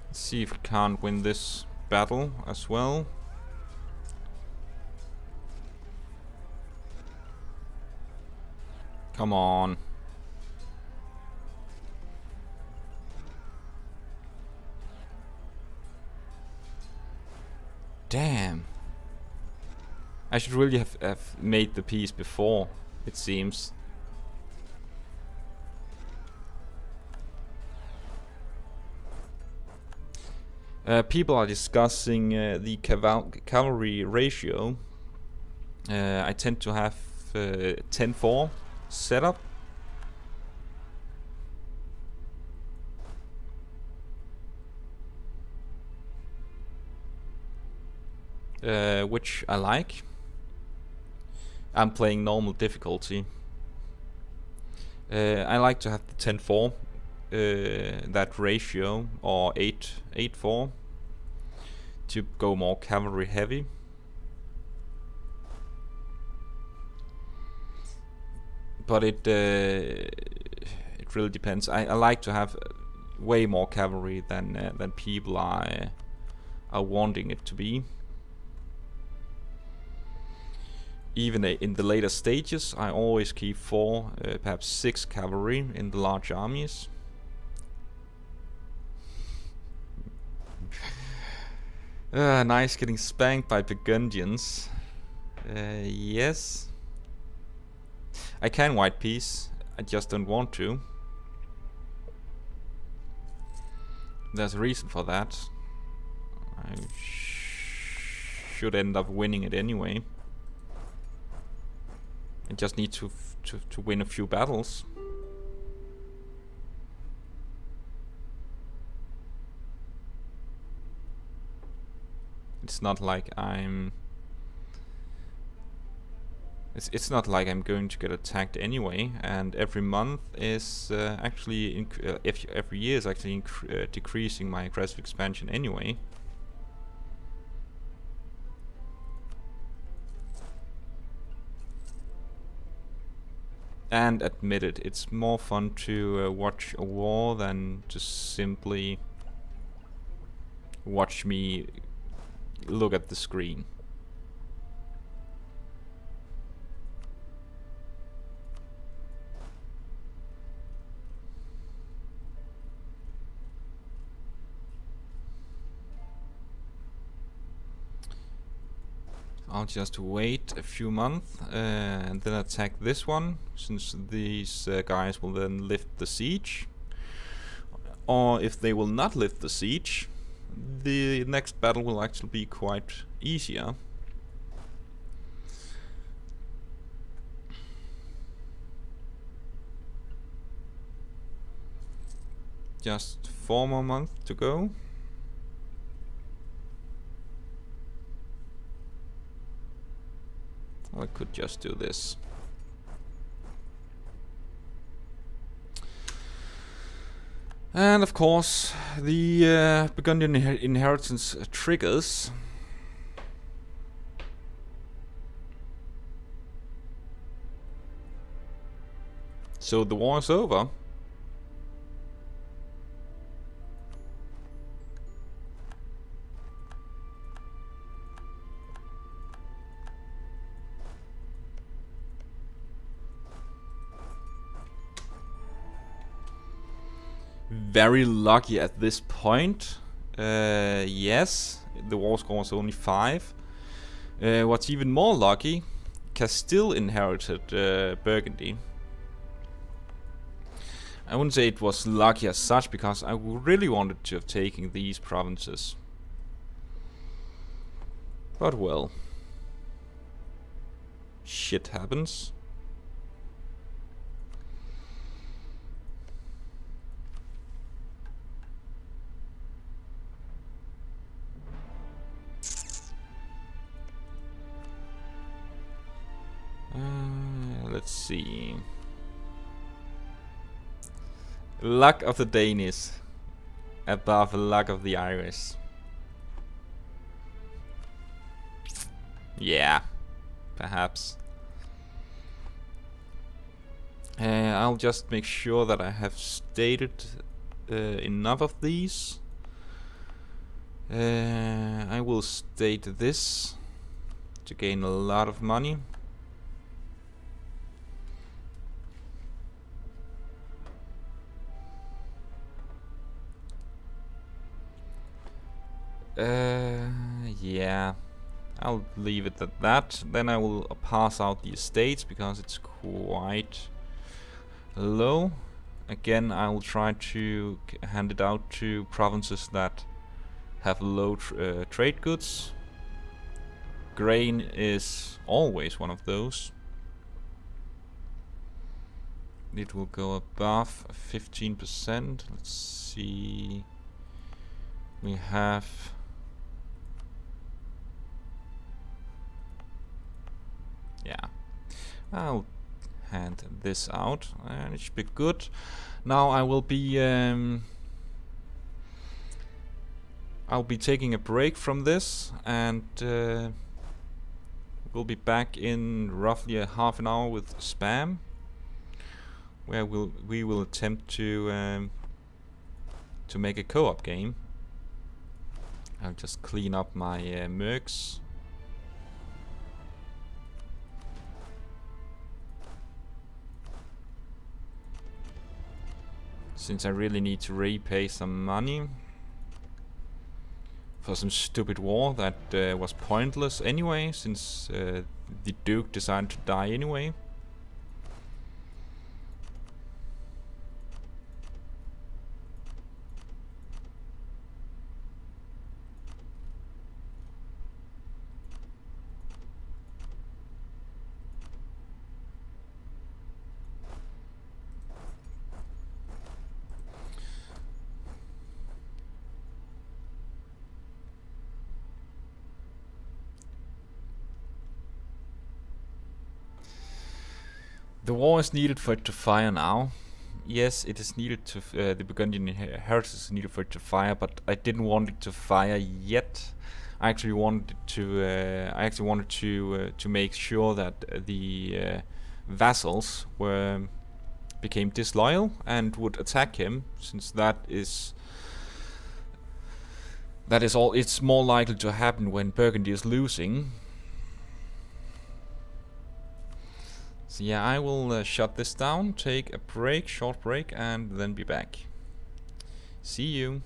Let's see if we can't win this battle as well. Come on. Damn. I should really have made the peace before, it seems. People are discussing the cavalry ratio. I tend to have 10-4 set up. Which I like. I'm playing normal difficulty. I like to have the 10-4, that ratio, or 8-4, to go more cavalry heavy. But it really depends. I like to have way more cavalry than people are wanting it to be. Even in the later stages, I always keep 4, perhaps 6 cavalry in the large armies. Nice, getting spanked by Burgundians. Yes. I can white peace, I just don't want to. There's a reason for that. I should end up winning it anyway. I just need to win a few battles. It's not like I'm... It's not like I'm going to get attacked anyway, and every month is actually every year is actually decreasing my aggressive expansion anyway. And admit it, it's more fun to watch a war than to simply watch me look at the screen. I'll just wait a few months and then attack this one, since these guys will then lift the siege. Or if they will not lift the siege, the next battle will actually be quite easier. Just 4 more months to go. I could just do this. And of course, the Burgundian inheritance triggers. So the war is over. Very lucky at this point. Yes, the war score was only 5. What's even more lucky, Castile inherited Burgundy. I wouldn't say it was lucky as such, because I really wanted to have taken these provinces. But well, shit happens. Let's see. Luck of the Danish above luck of the Irish. Yeah, perhaps. I'll just make sure that I have stated enough of these. I will state this to gain a lot of money. Yeah, I'll leave it at that. Then I will pass out the estates because it's quite low. Again, I will try to hand it out to provinces that have low trade goods. Grain is always one of those. It will go above 15%. Let's see. We have I'll hand this out and it should be good. Now I will be I'll be taking a break from this, and we'll be back in roughly a half an hour with spam, where we will attempt to make a co-op game. I'll just clean up my mercs. Since I really need to repay some money for some stupid war that was pointless anyway, since the Duke decided to die anyway. The war is needed for it to fire now. Yes, it is needed to. The Burgundian heritage is needed for it to fire, but I didn't want it to fire yet. I actually wanted to make sure that the vassals became disloyal and would attack him, since that is all. It's more likely to happen when Burgundy is losing. So yeah, I will shut this down, take a break, short break, and then be back. See you.